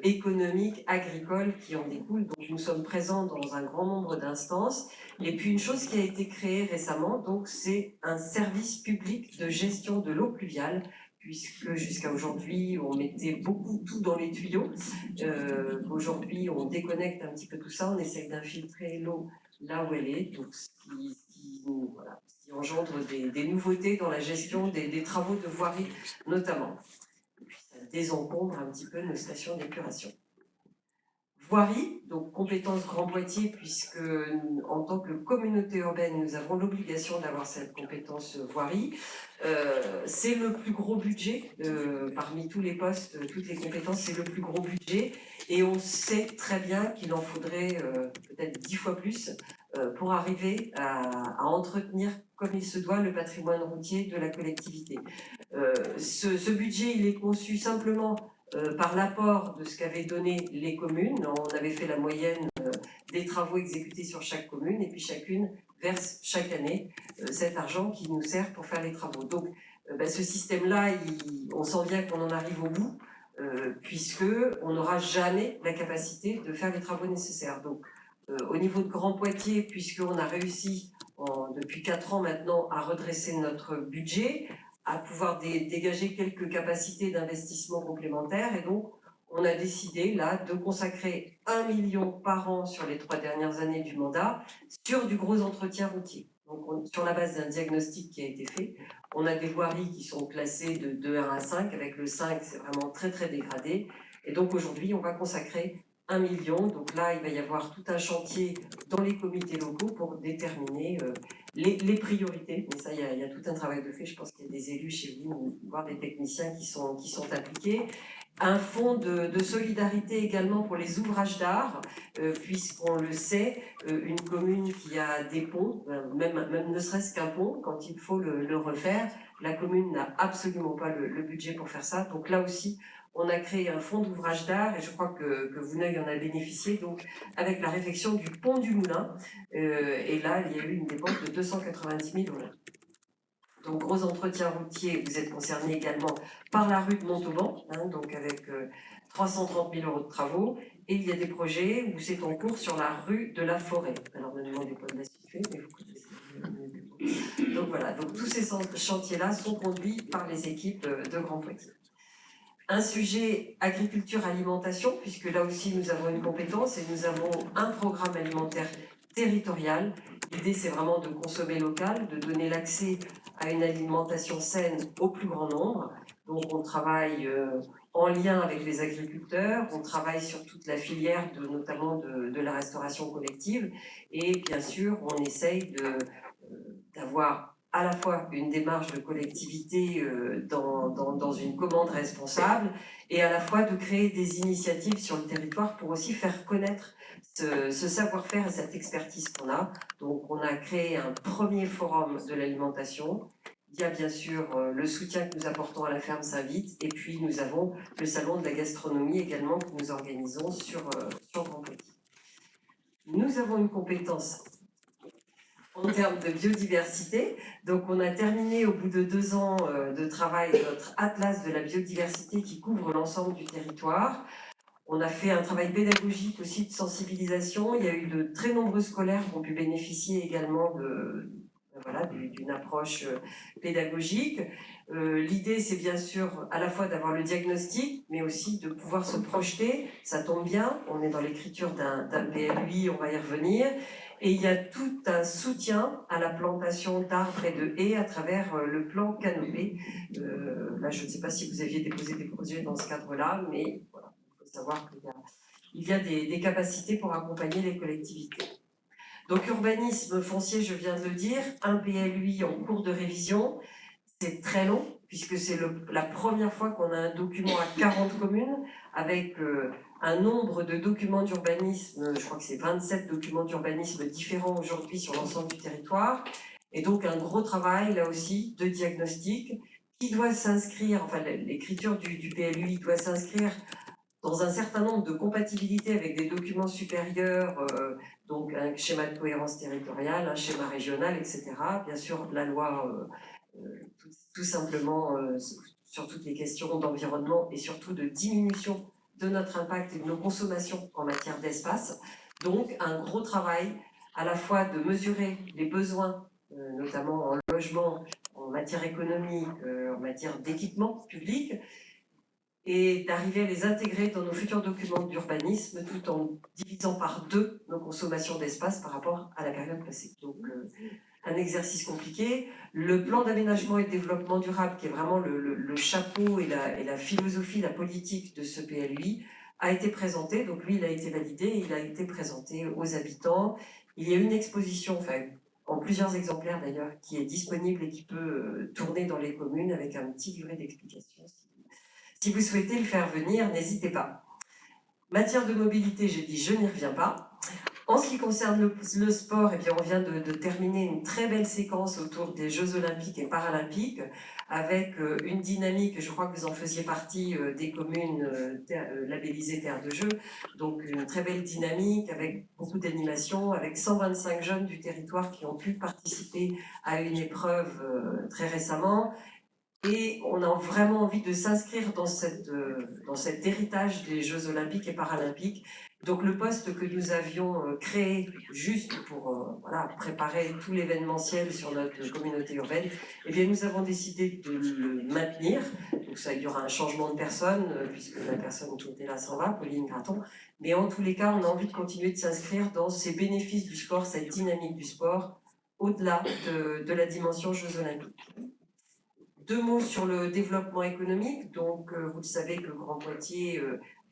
économique, agricole qui en découle. Donc nous sommes présents dans un grand nombre d'instances. Et puis une chose qui a été créée récemment, donc c'est un service public de gestion de l'eau pluviale, puisque jusqu'à aujourd'hui, on mettait beaucoup tout dans les tuyaux. Aujourd'hui, on déconnecte un petit peu tout ça, on essaye d'infiltrer l'eau là où elle est, donc ce qui engendre des nouveautés dans la gestion des travaux de voirie notamment. Et puis ça désencombre un petit peu nos stations d'épuration. Voirie, donc compétence Grand Poitiers, puisque en tant que communauté urbaine, nous avons l'obligation d'avoir cette compétence voirie. C'est le plus gros budget, parmi tous les postes, toutes les compétences, c'est le plus gros budget. Et on sait très bien qu'il en faudrait peut-être 10 fois plus pour arriver à entretenir comme il se doit le patrimoine routier de la collectivité. Ce budget, il est conçu simplement par l'apport de ce qu'avaient donné les communes. On avait fait la moyenne des travaux exécutés sur chaque commune et puis chacune verse chaque année cet argent qui nous sert pour faire les travaux. Donc ce système-là, on sent bien qu'on en arrive au bout puisqu'on n'aura jamais la capacité de faire les travaux nécessaires. Donc au niveau de Grand Poitiers, puisqu'on a réussi depuis 4 ans maintenant à redresser notre budget, à pouvoir dégager quelques capacités d'investissement complémentaires, et donc on a décidé là de consacrer 1 million par an sur les 3 dernières années du mandat sur du gros entretien routier. Donc sur la base d'un diagnostic qui a été fait, on a des voiries qui sont classées de 1 à 5, avec le 5 c'est vraiment très très dégradé, et donc aujourd'hui on va consacrer 1 million, donc là il va y avoir tout un chantier dans les comités locaux pour déterminer les priorités, mais ça il y a tout un travail de fait, je pense qu'il y a des élus chez vous, voire des techniciens qui sont impliqués. Un fonds de solidarité également pour les ouvrages d'art, puisqu'on le sait, une commune qui a des ponts, même ne serait-ce qu'un pont, quand il faut le refaire, la commune n'a absolument pas le budget pour faire ça, donc là aussi on a créé un fonds d'ouvrage d'art et je crois que Vouneuil en a bénéficié, donc avec la réfection du pont du Moulin. Et là, il y a eu une dépense de 290 000 €. Donc, gros entretien routier, vous êtes concerné également par la rue de Montauban, donc avec 330 000 € de travaux. Et il y a des projets où c'est en cours sur la rue de la Forêt. Alors, ne me demandez pas de la situer, mais vous connaissez. Donc voilà, donc tous ces chantiers-là sont conduits par les équipes de Grand Poitiers. Un sujet agriculture-alimentation, puisque là aussi nous avons une compétence et nous avons un programme alimentaire territorial. L'idée c'est vraiment de consommer local, de donner l'accès à une alimentation saine au plus grand nombre. Donc on travaille en lien avec les agriculteurs, on travaille sur toute la filière, notamment de la restauration collective, et bien sûr on essaye d'avoir à la fois une démarche de collectivité dans une commande responsable et à la fois de créer des initiatives sur le territoire pour aussi faire connaître ce savoir-faire et cette expertise qu'on a. Donc on a créé un premier forum de l'alimentation. Il y a bien sûr le soutien que nous apportons à la ferme Saint-Vite et puis nous avons le salon de la gastronomie également que nous organisons sur Grand Poitiers. Nous avons une compétence en termes de biodiversité. Donc on a terminé au bout de 2 ans de travail notre atlas de la biodiversité qui couvre l'ensemble du territoire. On a fait un travail pédagogique aussi de sensibilisation. Il y a eu de très nombreux scolaires qui ont pu bénéficier également d'une approche pédagogique. L'idée, c'est bien sûr à la fois d'avoir le diagnostic, mais aussi de pouvoir se projeter. Ça tombe bien, on est dans l'écriture d'un PLUI, on va y revenir. Et il y a tout un soutien à la plantation d'arbres et de haies à travers le plan Canopée. Là, je ne sais pas si vous aviez déposé des projets dans ce cadre-là, mais voilà, il faut savoir qu'il y a des capacités pour accompagner les collectivités. Donc, urbanisme foncier, je viens de le dire, un PLUI en cours de révision, c'est très long, puisque c'est la première fois qu'on a un document à 40 communes, avec un nombre de documents d'urbanisme, je crois que c'est 27 documents d'urbanisme différents aujourd'hui sur l'ensemble du territoire, et donc un gros travail, là aussi, de diagnostic, qui doit s'inscrire, enfin l'écriture du PLUI doit s'inscrire dans un certain nombre de compatibilités avec des documents supérieurs, donc un schéma de cohérence territoriale, un schéma régional, etc. Bien sûr, la loi, tout simplement, sur toutes les questions d'environnement et surtout de diminution de notre impact et de nos consommations en matière d'espace. Donc, un gros travail à la fois de mesurer les besoins, notamment en logement, en matière économique, en matière d'équipement public, et d'arriver à les intégrer dans nos futurs documents d'urbanisme tout en divisant par 2 nos consommations d'espace par rapport à la période passée. Donc, un exercice compliqué. Le plan d'aménagement et de développement durable, qui est vraiment le chapeau et la philosophie, la politique de ce PLUI, a été présenté. Donc lui, il a été validé et il a été présenté aux habitants. Il y a une exposition, enfin, en plusieurs exemplaires d'ailleurs, qui est disponible et qui peut tourner dans les communes avec un petit livret d'explications. Si vous souhaitez le faire venir, n'hésitez pas. Matière de mobilité, j'ai dit, je n'y reviens pas. En ce qui concerne le sport, eh bien, on vient de terminer une très belle séquence autour des Jeux Olympiques et Paralympiques avec une dynamique, je crois que vous en faisiez partie, des communes labellisées Terre de Jeux, donc une très belle dynamique avec beaucoup d'animation, avec 125 jeunes du territoire qui ont pu participer à une épreuve très récemment. Et on a vraiment envie de s'inscrire dans cet héritage des Jeux Olympiques et Paralympiques. Donc le poste que nous avions créé juste pour préparer tout l'événementiel sur notre communauté urbaine, eh bien nous avons décidé de le maintenir. Donc ça, il y aura un changement de personne, puisque la personne qui était là s'en va, Pauline Graton. Mais en tous les cas, on a envie de continuer de s'inscrire dans ces bénéfices du sport, cette dynamique du sport, au-delà de la dimension Jeux Olympiques. 2 mots sur le développement économique. Donc, vous le savez que Grand Poitiers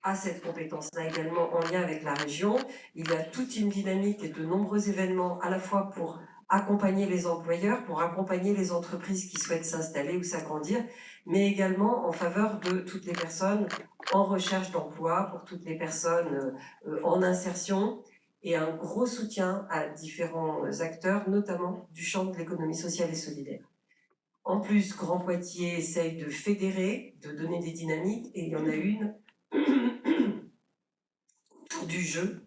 a cette compétence-là également en lien avec la région. Il y a toute une dynamique et de nombreux événements à la fois pour accompagner les employeurs, pour accompagner les entreprises qui souhaitent s'installer ou s'agrandir, mais également en faveur de toutes les personnes en recherche d'emploi, pour toutes les personnes en insertion, et un gros soutien à différents acteurs, notamment du champ de l'économie sociale et solidaire. En plus, Grand Poitiers essaye de fédérer, de donner des dynamiques, et il y en a une autour du jeu.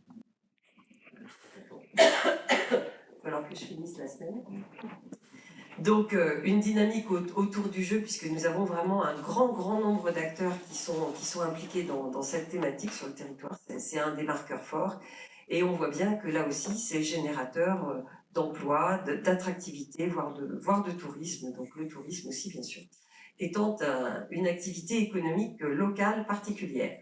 Il va falloir que je finisse la semaine. Donc, une dynamique autour du jeu, puisque nous avons vraiment un grand nombre d'acteurs qui sont impliqués dans cette thématique sur le territoire. C'est un des marqueurs forts. Et on voit bien que là aussi, c'est générateur d'emploi, d'attractivité, voire de tourisme, donc le tourisme aussi bien sûr, étant une activité économique locale particulière.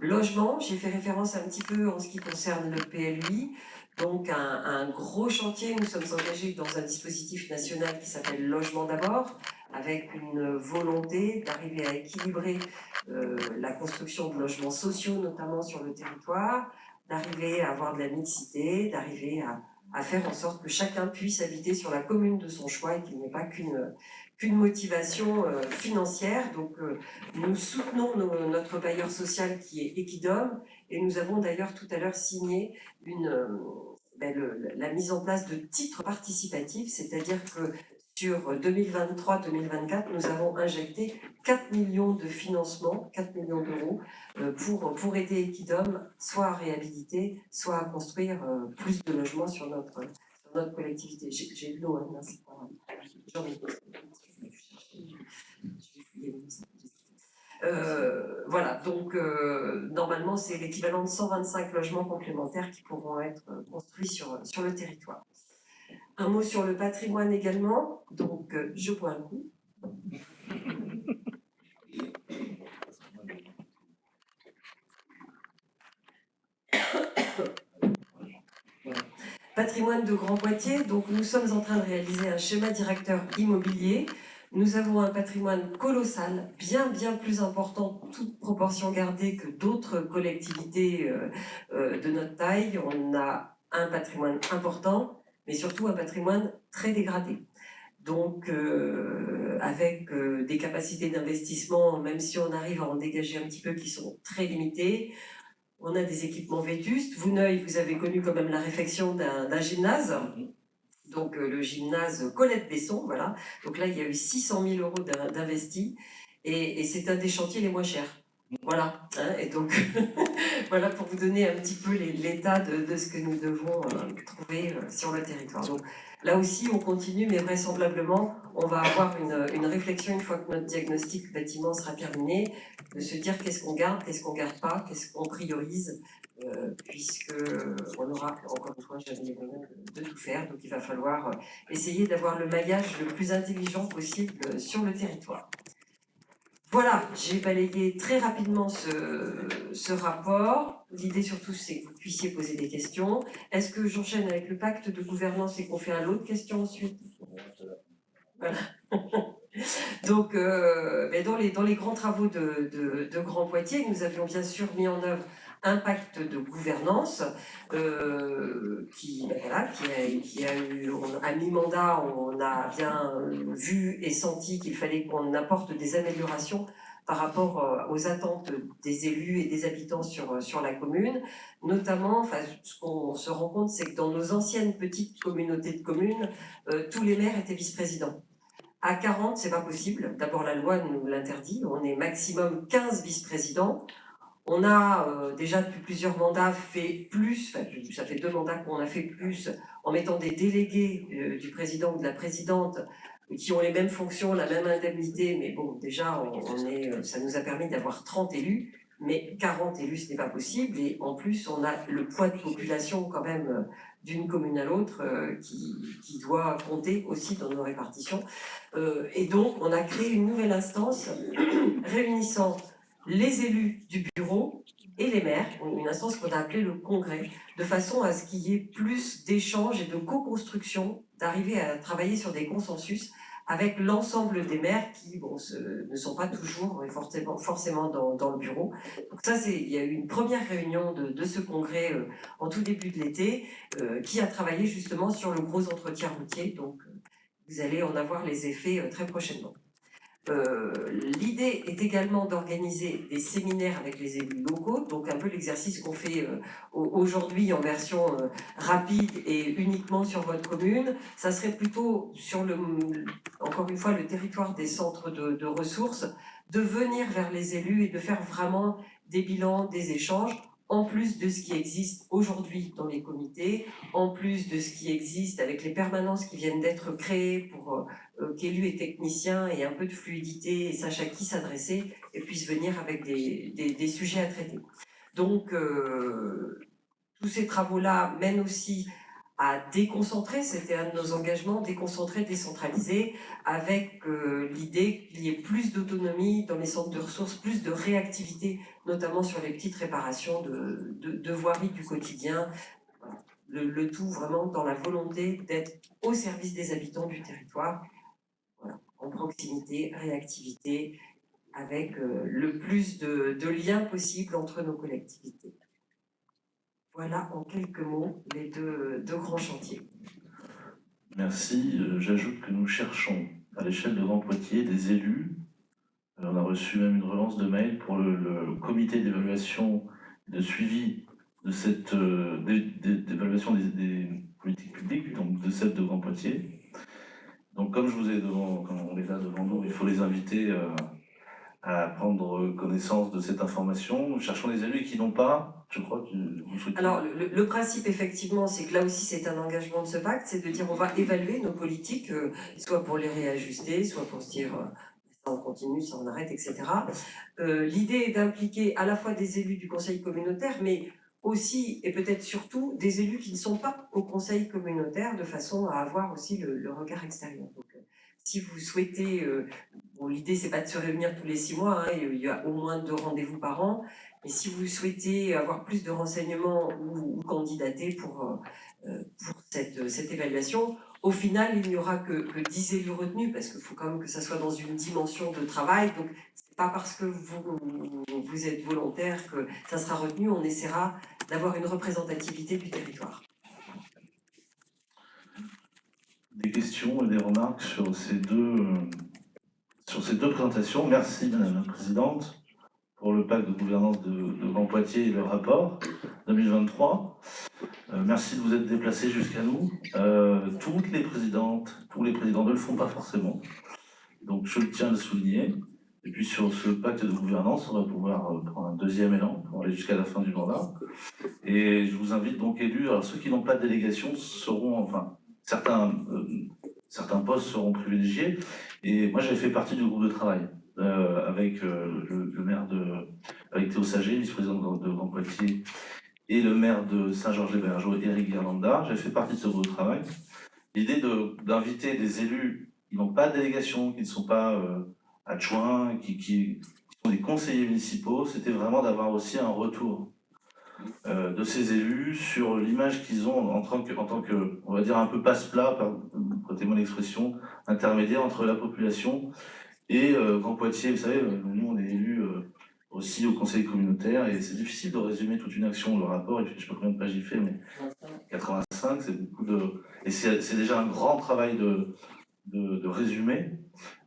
Logement, j'ai fait référence un petit peu en ce qui concerne le PLUI, donc un gros chantier. Nous sommes engagés dans un dispositif national qui s'appelle Logement d'abord, avec une volonté d'arriver à équilibrer la construction de logements sociaux, notamment sur le territoire, d'arriver à avoir de la mixité, d'arriver à faire en sorte que chacun puisse habiter sur la commune de son choix et qu'il n'y ait pas qu'une motivation financière. Donc nous soutenons notre bailleur social qui est Equidom, et nous avons d'ailleurs tout à l'heure signé la mise en place de titres participatifs, c'est-à-dire que sur 2023-2024, nous avons injecté 4 millions de financement, 4 millions d'euros pour aider Equidom soit à réhabiliter, soit à construire plus de logements sur notre collectivité. J'ai eu l'eau, hein, c'est pas grave. J'en ai voilà, donc normalement c'est l'équivalent de 125 logements complémentaires qui pourront être construits sur le territoire. Un mot sur le patrimoine également, donc je bois un coup. Patrimoine de Grand Poitiers, donc nous sommes en train de réaliser un schéma directeur immobilier. Nous avons un patrimoine colossal, bien plus important, toute proportion gardée, que d'autres collectivités de notre taille. On a un patrimoine important, mais surtout un patrimoine très dégradé. Donc, avec des capacités d'investissement, même si on arrive à en dégager un petit peu, qui sont très limitées. On a des équipements vétustes. Vouneuil, vous avez connu quand même la réfection d'un gymnase. Donc, le gymnase Colette-Besson, voilà. Donc là, il y a eu 600 000 € d'investis. Et c'est un des chantiers les moins chers. Voilà, hein, et donc voilà pour vous donner un petit peu l'état de ce que nous devons trouver sur le territoire. Donc là aussi, on continue, mais vraisemblablement, on va avoir une réflexion une fois que notre diagnostic bâtiment sera terminé, de se dire qu'est-ce qu'on garde pas, qu'est-ce qu'on priorise, puisque on aura encore une fois jamais les moyens de tout faire, donc il va falloir essayer d'avoir le maillage le plus intelligent possible sur le territoire. Voilà, j'ai balayé très rapidement ce rapport. L'idée surtout, c'est que vous puissiez poser des questions. Est-ce que j'enchaîne avec le pacte de gouvernance et qu'on fait à l'autre question ensuite? Voilà. Donc, dans les grands travaux de Grand Poitiers, nous avions bien sûr mis en œuvre un pacte de gouvernance qui a eu, à mi-mandat, on a bien vu et senti qu'il fallait qu'on apporte des améliorations par rapport aux attentes des élus et des habitants sur la commune. Notamment, ce qu'on se rend compte, c'est que dans nos anciennes petites communautés de communes, tous les maires étaient vice-présidents. À 40, c'est pas possible. D'abord, la loi nous l'interdit. On est maximum 15 vice-présidents. On a déjà depuis plusieurs mandats fait plus, ça fait 2 mandats qu'on a fait plus, en mettant des délégués du président ou de la présidente qui ont les mêmes fonctions, la même indemnité, mais bon, déjà, ça nous a permis d'avoir 30 élus, mais 40 élus, ce n'est pas possible, et en plus, on a le poids de population quand même d'une commune à l'autre qui doit compter aussi dans nos répartitions. Et donc, on a créé une nouvelle instance réunissant les élus du bureau et les maires, une instance qu'on a appelée le congrès, de façon à ce qu'il y ait plus d'échanges et de co-construction, d'arriver à travailler sur des consensus avec l'ensemble des maires qui ne sont pas toujours forcément dans le bureau. Donc ça, il y a eu une première réunion de ce congrès en tout début de l'été qui a travaillé justement sur le gros entretien routier. Donc vous allez en avoir les effets très prochainement. L'idée est également d'organiser des séminaires avec les élus locaux, donc un peu l'exercice qu'on fait aujourd'hui en version rapide et uniquement sur votre commune. Ça serait plutôt sur encore une fois, le territoire des centres de ressources, de venir vers les élus et de faire vraiment des bilans, des échanges, en plus de ce qui existe aujourd'hui dans les comités, en plus de ce qui existe avec les permanences qui viennent d'être créées pour qu'élus et techniciens aient un peu de fluidité et sachent à qui s'adresser et puissent venir avec des sujets à traiter. Donc, tous ces travaux-là mènent aussi à déconcentrer, c'était un de nos engagements, déconcentrer, décentraliser, avec l'idée qu'il y ait plus d'autonomie dans les centres de ressources, plus de réactivité, notamment sur les petites réparations de voirie du quotidien, le tout vraiment dans la volonté d'être au service des habitants du territoire, voilà, en proximité, réactivité, avec le plus de liens possible entre nos collectivités. Voilà en quelques mots les deux grands chantiers. Merci. J'ajoute que nous cherchons à l'échelle de Grand Poitiers des élus. On a reçu même une relance de mail pour le comité d'évaluation de suivi de cette d'évaluation des politiques publiques, donc de celle de Grand Poitiers. Donc comme on est là devant nous, il faut les inviter à prendre connaissance de cette information. Nous cherchons des élus qui n'ont pas, je crois que vous souhaitez... Alors, le principe, effectivement, c'est que là aussi, c'est un engagement de ce pacte, c'est de dire on va évaluer nos politiques, soit pour les réajuster, soit pour se dire ça on continue, ça on arrête, etc. L'idée est d'impliquer à la fois des élus du conseil communautaire, mais aussi, et peut-être surtout, des élus qui ne sont pas au conseil communautaire, de façon à avoir aussi le regard extérieur. Donc, si vous souhaitez, l'idée c'est pas de se réunir tous les 6 mois, hein, il y a au moins 2 rendez-vous par an, mais si vous souhaitez avoir plus de renseignements ou candidater pour cette évaluation, au final il n'y aura que 10 élus retenus, parce qu'il faut quand même que ça soit dans une dimension de travail, donc c'est pas parce que vous êtes volontaire que ça sera retenu, on essaiera d'avoir une représentativité du territoire. Des questions et des remarques sur ces deux présentations. Merci Madame la Présidente pour le pacte de gouvernance de Grand Poitiers et le rapport 2023. Merci de vous être déplacés jusqu'à nous. Toutes les présidentes, tous les présidents ne le font pas forcément, donc je tiens à le souligner. Et puis sur ce pacte de gouvernance, on va pouvoir prendre un deuxième élan pour aller jusqu'à la fin du mandat. Et je vous invite donc élus, alors ceux qui n'ont pas de délégation seront, enfin, certains postes seront privilégiés. Et moi j'ai fait partie du groupe de travail avec le maire avec Théo Saget, vice-président de Grand Poitiers, et le maire de Saint-Georges-les-Bergeaux, Éric Guirlanda. J'ai fait partie de ce groupe de travail. L'idée d'inviter des élus qui n'ont pas de délégation, qui ne sont pas adjoints, qui sont des conseillers municipaux, c'était vraiment d'avoir aussi un retour de ces élus sur l'image qu'ils ont en tant que, on va dire, un peu passe-plat, prêtez-moi l'expression, intermédiaire entre la population et Grand Poitiers. Vous savez, nous on est élus aussi au conseil communautaire et c'est difficile de résumer toute une action. Le rapport, je ne sais pas combien de pages il fait, mais 85, c'est beaucoup de... Et c'est déjà un grand travail de résumé,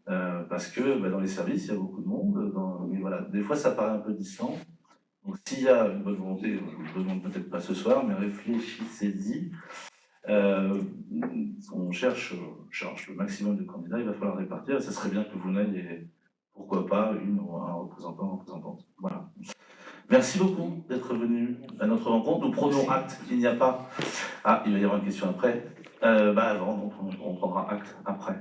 parce que dans les services, il y a beaucoup de monde, mais voilà, des fois ça paraît un peu distant. Donc s'il y a une bonne volonté, je ne vous demande peut-être pas ce soir, mais réfléchissez-y. On cherche le maximum de candidats, il va falloir répartir, et ça serait bien que vous n'ayez, pourquoi pas, une ou un représentante. Voilà. Merci beaucoup d'être venu à notre rencontre. Nous prenons acte qu'il n'y a pas... Ah, il va y avoir une question après. Avant, donc on prendra acte après.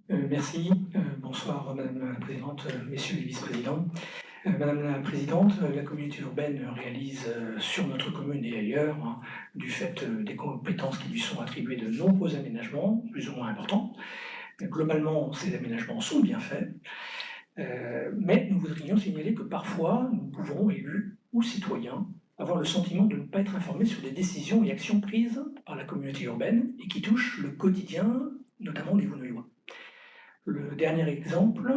Merci. Bonsoir Madame la Présidente, Messieurs les Vice-présidents. Madame la Présidente, la communauté urbaine réalise sur notre commune et ailleurs, du fait des compétences qui lui sont attribuées, de nombreux aménagements, plus ou moins importants. Globalement, ces aménagements sont bien faits, mais nous voudrions signaler que parfois, nous pouvons, élus ou citoyens, avoir le sentiment de ne pas être informés sur des décisions et actions prises par la communauté urbaine et qui touchent le quotidien, notamment des Vouneuillois. Le dernier exemple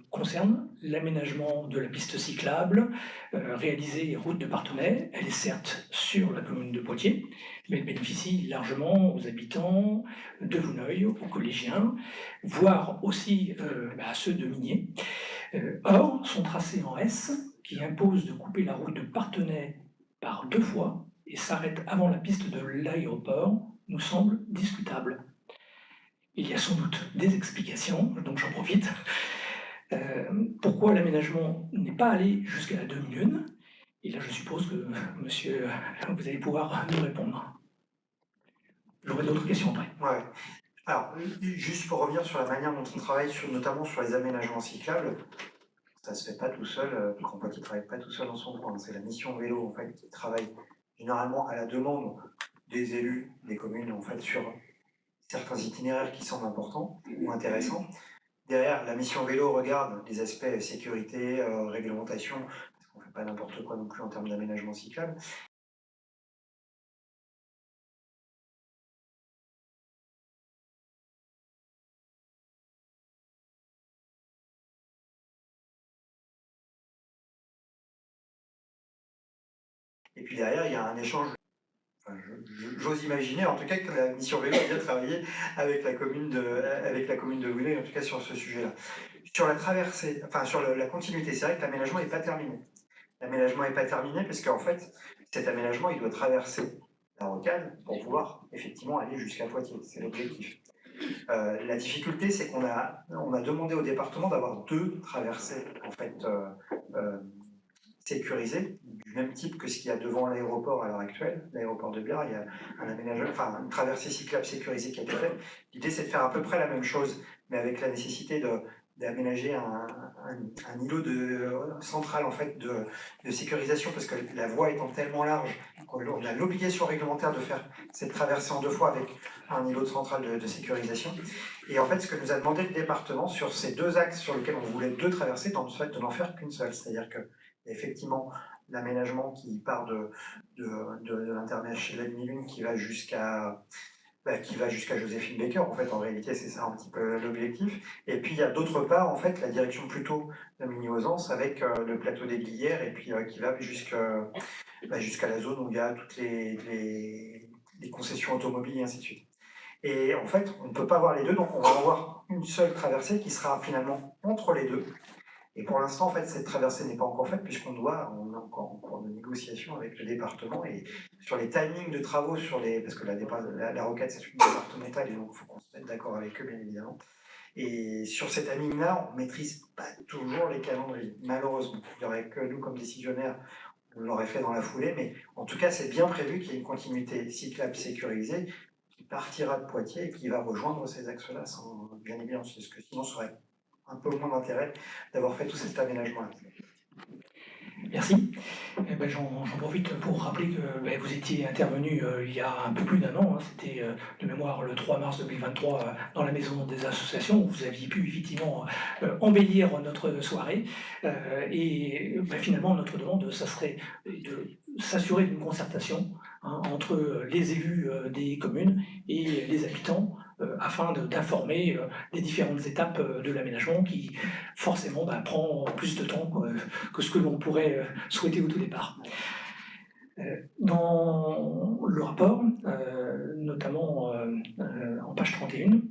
concerne l'aménagement de la piste cyclable réalisée route de Parthenay. Elle est certes sur la commune de Poitiers, mais elle bénéficie largement aux habitants de Vouneuil, aux collégiens, voire aussi à ceux de Migné. Or, son tracé en S, qui impose de couper la route de Parthenay par 2 fois et s'arrête avant la piste de l'aéroport, nous semble discutable. Il y a sans doute des explications, donc j'en profite. Pourquoi l'aménagement n'est pas allé jusqu'à la demi-lune? Et là, je suppose que, monsieur, vous allez pouvoir nous répondre. J'aurai d'autres questions après. Ouais. Alors, juste pour revenir sur la manière dont on travaille, notamment sur les aménagements cyclables, ça se fait pas tout seul. Grand Poitiers ne travaille pas tout seul dans son coin. C'est la mission vélo, en fait, qui travaille généralement à la demande des élus des communes, en fait, sur certains itinéraires qui semblent importants ou intéressants. Derrière, la mission vélo regarde les aspects sécurité, réglementation, parce qu'on ne fait pas n'importe quoi non plus en termes d'aménagement cyclable. Et puis derrière, il y a un échange. Enfin, j'ose imaginer, en tout cas, que la mission vélo a bien travaillé avec la commune de Vouneuil, en tout cas sur ce sujet-là. Sur la traversée, enfin sur la continuité, c'est vrai que l'aménagement n'est pas terminé. L'aménagement n'est pas terminé parce qu'en fait, cet aménagement, il doit traverser la rocade pour pouvoir effectivement aller jusqu'à Poitiers. C'est l'objectif. La difficulté, c'est qu'on a demandé au département d'avoir 2 traversées en fait sécurisées, du même type que ce qu'il y a devant l'aéroport à l'heure actuelle, l'aéroport de Biard. Il y a un aménagement, enfin une traversée cyclable sécurisée qui a été faite. L'idée, c'est de faire à peu près la même chose, mais avec la nécessité d'aménager un îlot central en fait de sécurisation, parce que la voie étant tellement large, on a l'obligation réglementaire de faire cette traversée en 2 fois avec un îlot central de sécurisation. Et en fait, ce que nous a demandé le département sur ces 2 axes sur lesquels on voulait 2 traversées, en fait, de n'en faire qu'une seule. C'est-à-dire que effectivement, l'aménagement qui part de l'internet chez la demi-lune qui va jusqu'à Joséphine Baker, en fait, en réalité, c'est ça un petit peu l'objectif. Et puis, il y a d'autre part, en fait, la direction plutôt de Migny-Ausence avec le plateau des Glières, et puis qui va jusqu'à la zone où il y a toutes les concessions automobiles et ainsi de suite. Et en fait, on ne peut pas avoir les deux, donc on va avoir une seule traversée qui sera finalement entre les deux, Et pour l'instant, en fait, cette traversée n'est pas encore faite puisqu'on on est encore en cours de négociation avec le département et sur les timings de travaux, parce que la requête c'est une départementale et donc il faut qu'on se mette d'accord avec eux, bien évidemment. Et sur ces timings-là, on ne maîtrise pas toujours les calendriers, malheureusement. Il n'y aurait que nous, comme décisionnaires, on l'aurait fait dans la foulée, mais en tout cas, c'est bien prévu qu'il y ait une continuité cyclable sécurisée qui partira de Poitiers et qui va rejoindre ces axes-là, bien évidemment, parce que sinon, ça aurait un peu moins d'intérêt d'avoir fait tout cet aménagement-là. Merci. Eh ben, j'en profite pour rappeler que vous étiez intervenu il y a un peu plus d'1 an, hein, c'était de mémoire le 3 mars 2023 dans la Maison des Associations, où vous aviez pu effectivement embellir notre soirée. Et finalement, notre demande, ça serait de s'assurer d'une concertation entre les élus des communes et les habitants afin d'informer les différentes étapes de l'aménagement qui forcément prend plus de temps que ce que l'on pourrait souhaiter au tout départ. Dans le rapport, notamment en page 31,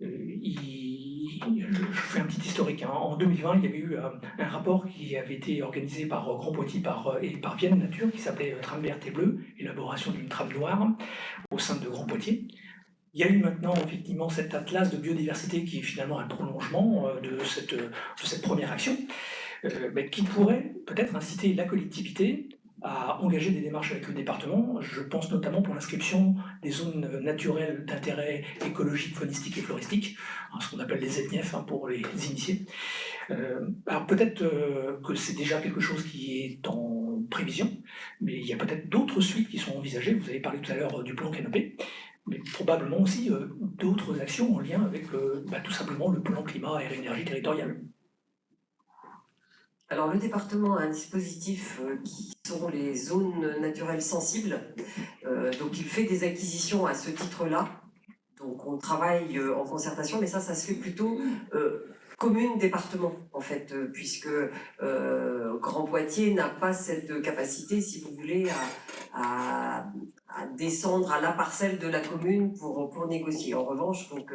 je fais un petit historique. En 2020, il y avait eu un rapport qui avait été organisé par Grand Poitiers et par Vienne Nature, qui s'appelait Trame verte et bleue, élaboration d'une trame noire au sein de Grand Poitiers. Il y a eu maintenant effectivement cet atlas de biodiversité qui est finalement un prolongement de cette première action, qui pourrait peut-être inciter la collectivité à engager des démarches avec le département. Je pense notamment pour l'inscription des zones naturelles d'intérêt écologique, faunistique et floristique, ce qu'on appelle les ZNIF pour les initiés. Alors peut-être que c'est déjà quelque chose qui est en prévision, mais il y a peut-être d'autres suites qui sont envisagées. Vous avez parlé tout à l'heure du plan Canopé, mais probablement aussi d'autres actions en lien avec tout simplement le plan climat et énergie territoriale. Alors le département a un dispositif qui sont les zones naturelles sensibles, donc il fait des acquisitions à ce titre-là, donc on travaille en concertation, mais ça se fait plutôt commune-département en fait, puisque Grand Poitiers n'a pas cette capacité, si vous voulez, à descendre à la parcelle de la commune pour négocier. En revanche, donc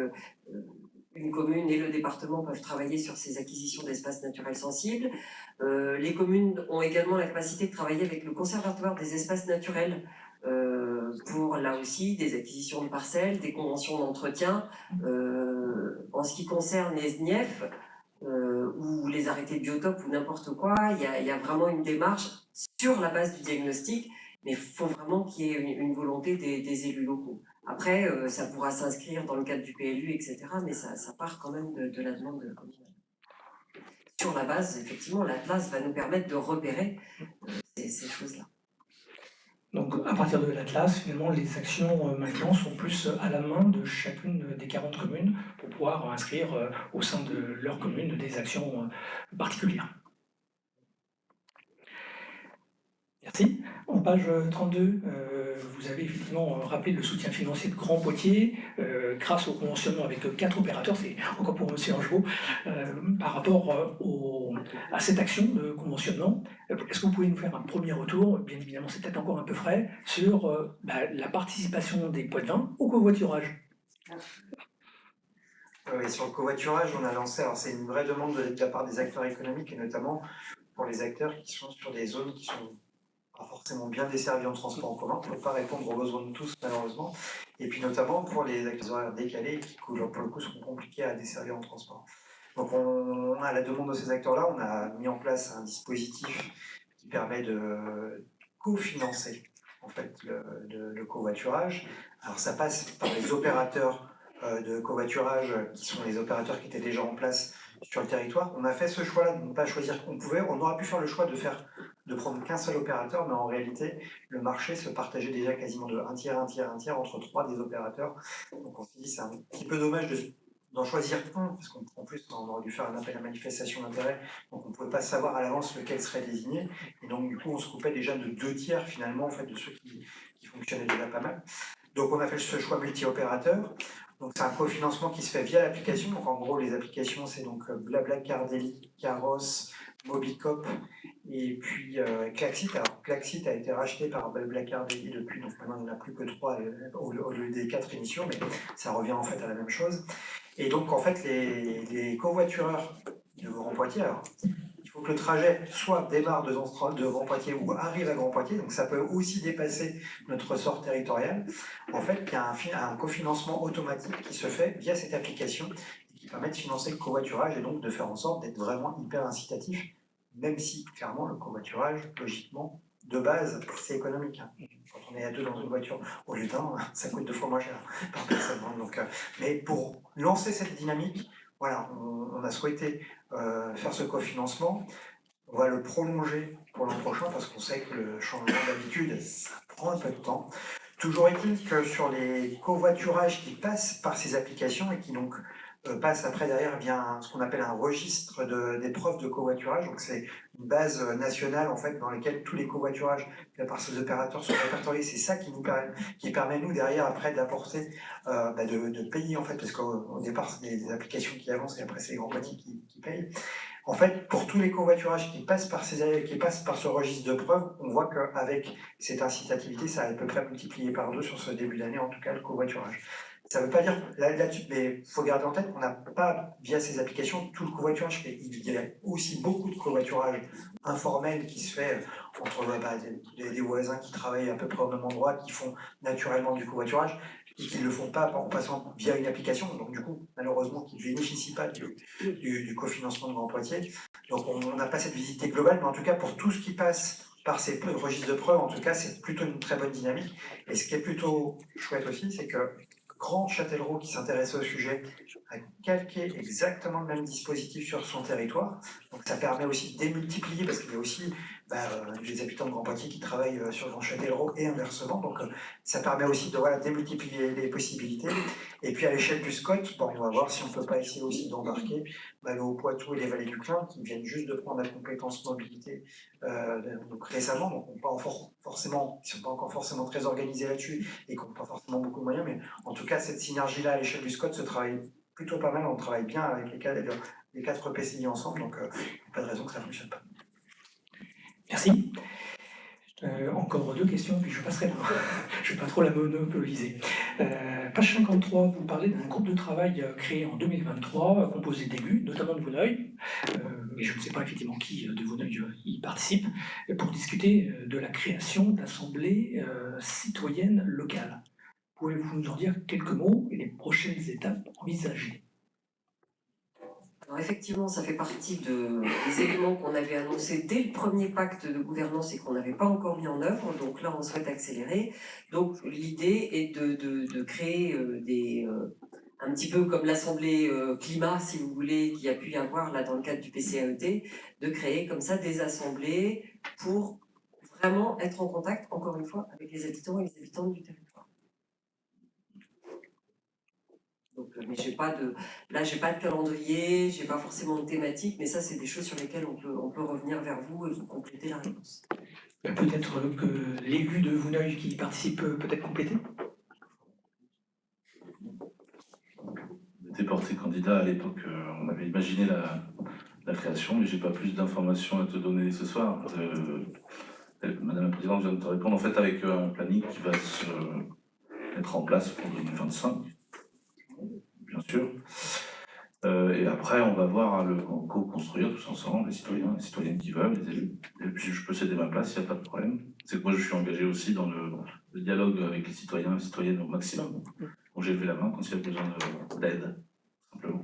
une commune et le département peuvent travailler sur ces acquisitions d'espaces naturels sensibles. Les communes ont également la capacité de travailler avec le conservatoire des espaces naturels pour, là aussi, des acquisitions de parcelles, des conventions d'entretien. En ce qui concerne les SNIEF ou les arrêtés de biotope ou n'importe quoi, il y a vraiment une démarche sur la base du diagnostic, mais il faut vraiment qu'il y ait une volonté des élus locaux. Après, ça pourra s'inscrire dans le cadre du PLU, etc., mais ça part quand même de la demande communale. Sur la base, effectivement, l'Atlas va nous permettre de repérer ces choses-là. Donc à partir de l'Atlas, finalement, les actions maintenant sont plus à la main de chacune des 40 communes pour pouvoir inscrire au sein de leur commune des actions particulières. Merci. En page 32, vous avez effectivement rappelé le soutien financier de Grand Poitiers grâce au conventionnement avec 4 opérateurs, c'est encore pour M. Angebault, par rapport à cette action de conventionnement. Est-ce que vous pouvez nous faire un premier retour, bien évidemment c'est peut-être encore un peu frais, sur la participation des poids de vin au covoiturage? Oui, sur le covoiturage, on a lancé, alors c'est une vraie demande de la part des acteurs économiques et notamment pour les acteurs qui sont sur des zones qui sont pas forcément bien desservis en transport en commun, on ne peut pas répondre aux besoins de tous malheureusement, et puis notamment pour les horaires décalés qui pour le coup sont compliqués à desservir en transport. Donc on a la demande de ces acteurs-là, on a mis en place un dispositif qui permet de cofinancer en fait le covoiturage. Alors ça passe par les opérateurs de covoiturage qui sont les opérateurs qui étaient déjà en place sur le territoire. On a fait ce choix-là de ne pas choisir. On aurait pu faire le choix de prendre qu'un seul opérateur, mais en réalité, le marché se partageait déjà quasiment de un tiers entre 3 des opérateurs. Donc on s'est dit c'est un petit peu dommage d'en choisir un, parce qu'en plus on aurait dû faire un appel à manifestation d'intérêt, donc on ne pouvait pas savoir à l'avance lequel serait désigné, et donc du coup on se coupait déjà de 2 tiers finalement en fait, de ceux qui fonctionnaient déjà pas mal. Donc on a fait ce choix multi-opérateur. Donc c'est un cofinancement qui se fait via l'application. Donc en gros les applications c'est donc BlaBlaCar, Deli, Caros, Mobicop et puis Klaxit. Alors Klaxit a été racheté par BlaBlaCar Deli depuis, donc maintenant il n'y en a plus que 3 au lieu des 4 initiaux, mais ça revient en fait à la même chose. Et donc en fait les covoitureurs de Grand Poitiers. Alors, il faut que le trajet soit démarre de Grand Poitiers ou arrive à Grand Poitiers, donc ça peut aussi dépasser notre ressort territorial. En fait, il y a un cofinancement automatique qui se fait via cette application et qui permet de financer le covoiturage et donc de faire en sorte d'être vraiment hyper incitatif, même si clairement le covoiturage, logiquement, de base, c'est économique. Quand on est à 2 dans une voiture au lieu d'un, ça coûte 2 fois moins cher par personne. Donc, mais pour lancer cette dynamique, voilà, on a souhaité faire ce cofinancement. On va le prolonger pour l'an prochain parce qu'on sait que le changement d'habitude, ça prend un peu de temps. Toujours est-il que sur les covoiturages qui passent par ces applications et qui donc passent après derrière via ce qu'on appelle un registre d'épreuves de covoiturage. Donc c'est une base nationale en fait dans laquelle tous les covoiturages faits par ces opérateurs sont répertoriés. C'est ça qui permet nous derrière après d'apporter, de payer en fait, parce qu'au départ c'est des applications qui avancent et après c'est les grands Poitiers qui payent. En fait, pour tous les covoiturages qui passent par ce registre de preuves, on voit qu'avec cette incitativité, ça a à peu près multiplié par 2 sur ce début d'année, en tout cas le covoiturage. Ça ne veut pas dire, là-dessus, mais il faut garder en tête qu'on n'a pas, via ces applications, tout le covoiturage. Il y a aussi beaucoup de covoiturage informel qui se fait entre des voisins qui travaillent à peu près au même endroit, qui font naturellement du covoiturage, et qui ne le font pas en passant via une application, donc du coup, malheureusement, qui ne bénéficient pas du cofinancement de Grand Poitiers. Donc on n'a pas cette visite globale, mais en tout cas, pour tout ce qui passe par ces registres de preuves, en tout cas, c'est plutôt une très bonne dynamique. Et ce qui est plutôt chouette aussi, c'est que Grand Châtellerault, qui s'intéressait au sujet, a calqué exactement le même dispositif sur son territoire. Donc ça permet aussi de démultiplier, parce qu'il y a aussi les habitants de Grand Poitiers qui travaillent sur Grand Châtellerault et inversement. Donc ça permet aussi de démultiplier les possibilités. Et puis à l'échelle du SCOT, on va voir si on ne peut pas essayer aussi d'embarquer le Haut-Poitou et les Vallées du Clin, qui viennent juste de prendre la compétence mobilité donc récemment. Donc ils ne sont pas encore forcément très organisés là-dessus et qui n'ont pas forcément beaucoup de moyens. Mais en tout cas, cette synergie-là à l'échelle du SCOT se travaille plutôt pas mal. On travaille bien avec les 4 PCI ensemble. Donc il n'y a pas de raison que ça ne fonctionne pas. Merci. Encore 2 questions, puis je passerai. Je ne vais pas trop la monopoliser. Page 53, vous parlez d'un groupe de travail créé en 2023, composé d'élus, notamment de Vouneuil, mais je ne sais pas effectivement qui de Vouneuil y participe, pour discuter de la création d'assemblées citoyennes locales. Pouvez-vous nous en dire quelques mots et les prochaines étapes envisagées ? Alors effectivement, ça fait partie des éléments qu'on avait annoncés dès le premier pacte de gouvernance et qu'on n'avait pas encore mis en œuvre. Donc là, on souhaite accélérer. Donc l'idée est de créer un petit peu comme l'Assemblée climat, si vous voulez, qu'il y a pu y avoir là dans le cadre du PCAET, de créer comme ça des assemblées pour vraiment être en contact, encore une fois, avec les habitants et les habitantes du territoire. Donc, mais j'ai pas de calendrier, j'ai pas forcément de thématique, mais ça c'est des choses sur lesquelles on peut revenir vers vous et vous compléter la réponse. Peut-être que l'élu de Vouneuil qui y participe peut peut-être compléter. J'étais porté candidat à l'époque, on avait imaginé la création, mais j'ai pas plus d'informations à te donner ce soir. Madame la Présidente vient de te répondre, en fait, avec un planning qui va se mettre en place pour 2025. Bien sûr. Et après, on va voir le co-construire tous ensemble, les citoyennes qui veulent, les élus. Et puis, je peux céder ma place, il n'y a pas de problème. C'est que moi, je suis engagé aussi dans le dialogue avec les citoyens et les citoyennes au maximum. Donc, j'ai levé la main quand il y a besoin d'aide, simplement.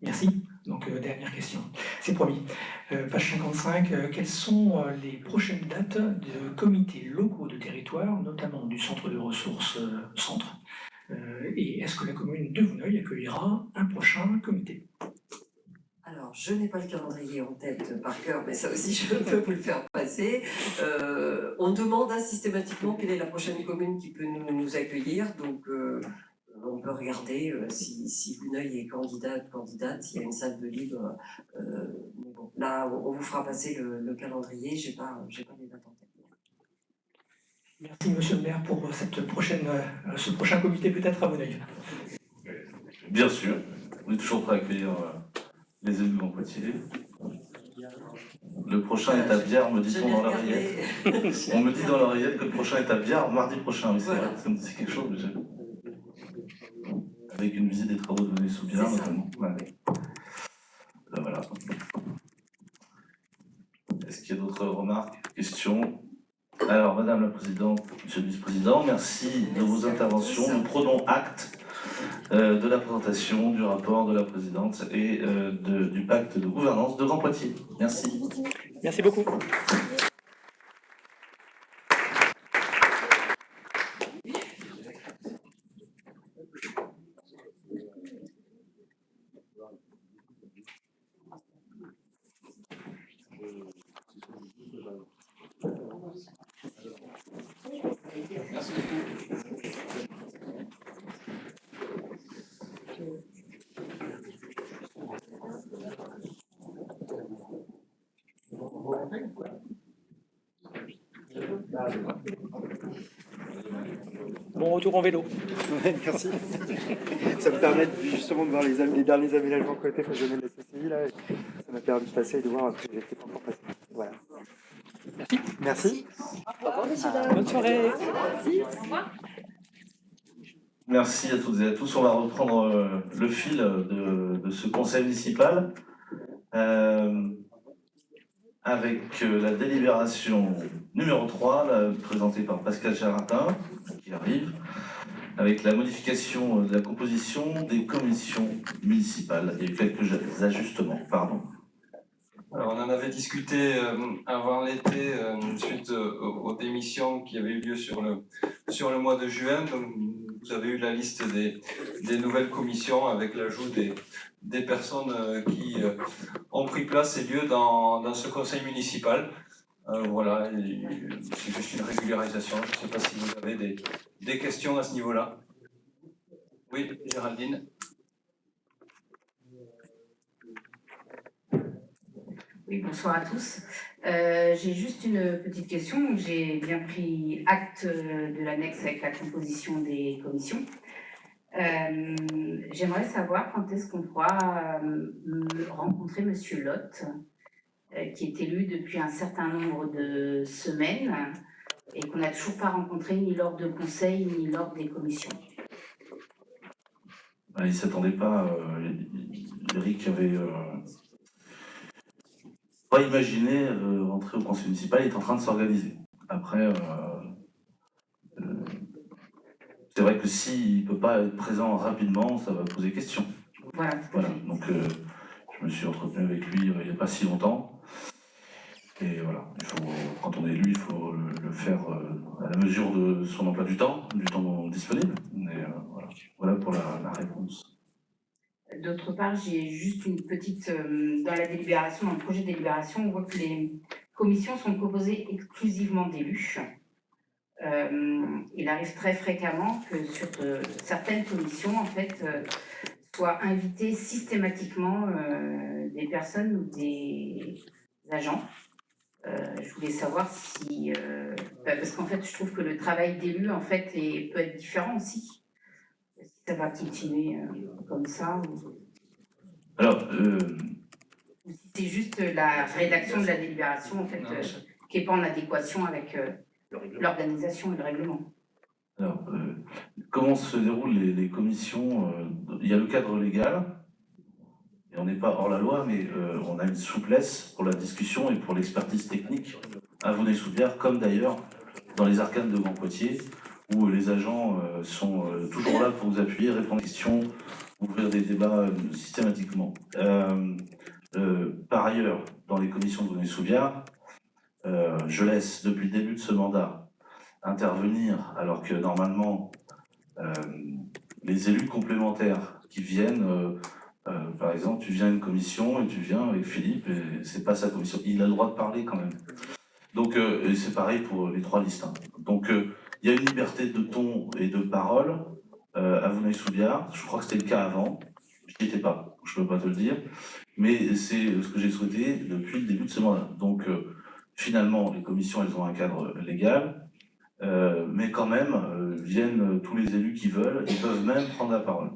Merci. Donc, dernière question. C'est promis. Page 55, quelles sont les prochaines dates de comités locaux de territoire, notamment du centre de ressources centre ? Et est-ce que la commune de Vouneuil accueillera un prochain comité ? Alors, je n'ai pas le calendrier en tête par cœur, mais ça aussi je peux vous le faire passer. On demande systématiquement quelle est la prochaine commune qui peut nous accueillir, donc on peut regarder si Vouneuil est candidate, s'il y a une salle de libre. Mais bon, là, on vous fera passer le calendrier, j'ai pas les dates en tête. Merci Monsieur le maire pour ce prochain comité peut-être à Vouneuil. Bien sûr, on est toujours prêt à accueillir les élus en Poitiers. Le prochain est à Biard, me dit-on dans l'oreillette. On me dit dans l'oreillette que le prochain est à Biard, mardi prochain. Oui, c'est vrai, ça me dit quelque chose déjà. Avec une visite des travaux de Vouneuil-sous-Biard notamment. Ouais. Voilà. Présidente, Monsieur le Vice-président. Merci de vos interventions. Nous prenons acte de la présentation du rapport de la Présidente et du pacte de gouvernance de Grand Poitiers. Merci. Merci beaucoup. Bon retour en vélo. Ouais, merci. Ça me permet justement de voir les derniers aménagements qui ont été faits de la CCI là. Ça m'a permis de passer et de voir après j'étais pas encore passé. Voilà. Merci. Merci. Au revoir, monsieur. Bonne soirée. Merci. Au revoir. Merci à toutes et à tous. On va reprendre le fil de ce conseil municipal avec la délibération numéro 3, présentée par Pascal Charatin, qui arrive, avec la modification de la composition des commissions municipales et quelques ajustements. Pardon. Alors, on en avait discuté avant l'été, suite aux démissions qui avaient eu lieu sur le mois de juin. Donc, vous avez eu la liste des nouvelles commissions avec l'ajout des personnes qui ont pris place et lieu dans ce conseil municipal. Voilà, c'est juste une régularisation. Je ne sais pas si vous avez des questions à ce niveau-là. Oui, Géraldine. Oui, bonsoir à tous. J'ai juste une petite question. J'ai bien pris acte de l'annexe avec la composition des commissions. J'aimerais savoir quand est-ce qu'on pourra rencontrer Monsieur Lotte, qui est élu depuis un certain nombre de semaines et qu'on n'a toujours pas rencontré ni lors de conseil ni lors des commissions. Il ne s'attendait pas. Eric avait pas imaginé rentrer au conseil municipal. Il est en train de s'organiser. Après, c'est vrai que s'il ne peut pas être présent rapidement, ça va poser question. Voilà. Donc, je me suis entretenu avec lui il n'y a pas si longtemps. Et voilà, quand on est élu, il faut le faire à la mesure de son emploi du temps disponible. Mais voilà pour la réponse. D'autre part, j'ai juste une petite... dans la délibération, dans le projet de délibération, on voit que les commissions sont composées exclusivement d'élus. Il arrive très fréquemment que sur certaines commissions, en fait, soient invités systématiquement des personnes ou des agents. Je voulais savoir si... parce qu'en fait, je trouve que le travail d'élu, en fait, peut être différent aussi. Si ça va continuer comme ça ou... Alors, ou si c'est juste la rédaction de la délibération, en fait, qui n'est pas en adéquation avec l'organisation et le règlement. Alors, comment se déroulent les commissions? Il y a le cadre légal, et on n'est pas hors la loi, mais on a une souplesse pour la discussion et pour l'expertise technique à Vonay-sous-Biard, comme d'ailleurs dans les arcanes de Grand Poitiers, où les agents sont toujours là pour vous appuyer, répondre aux questions, ouvrir des débats systématiquement. Par ailleurs, dans les commissions de Vonay-sous-Biard, je laisse depuis le début de ce mandat intervenir, alors que normalement, les élus complémentaires qui viennent, par exemple, tu viens à une commission et tu viens avec Philippe, et c'est pas sa commission, il a le droit de parler quand même. Donc, et c'est pareil pour les trois listes. Hein. Donc, il y a une liberté de ton et de parole à Vonay-sous-Biard. Je crois que c'était le cas avant. Je n'y étais pas, je ne peux pas te le dire. Mais c'est ce que j'ai souhaité depuis le début de ce mandat. Donc, finalement, les commissions, elles ont un cadre légal. Mais quand même, viennent tous les élus qui veulent, ils peuvent même prendre la parole.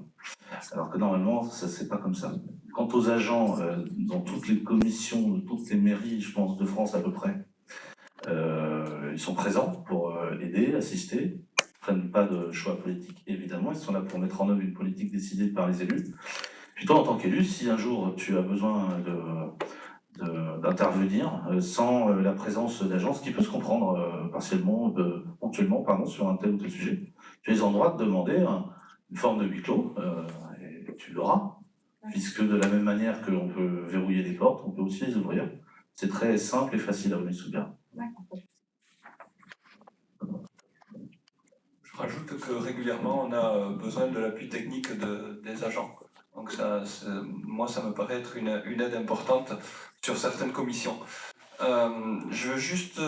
Alors que normalement, ça c'est pas comme ça. Quant aux agents, dans toutes les commissions, de toutes les mairies, je pense, de France à peu près, ils sont présents pour aider, assister, ils ne prennent pas de choix politique évidemment, ils sont là pour mettre en œuvre une politique décidée par les élus. Puis toi, en tant qu'élu, si un jour tu as besoin d'un d'intervenir sans la présence d'agents, ce qui peut se comprendre ponctuellement, sur un tel ou tel sujet. Tu es en droit de demander une forme de huis clos, et tu l'auras, puisque de la même manière qu'on peut verrouiller les portes, on peut aussi les ouvrir. C'est très simple et facile à Wallis-et-Futuna. Je rajoute que régulièrement, on a besoin de l'appui technique des agents. Donc moi, ça me paraît être une aide importante sur certaines commissions. Je veux juste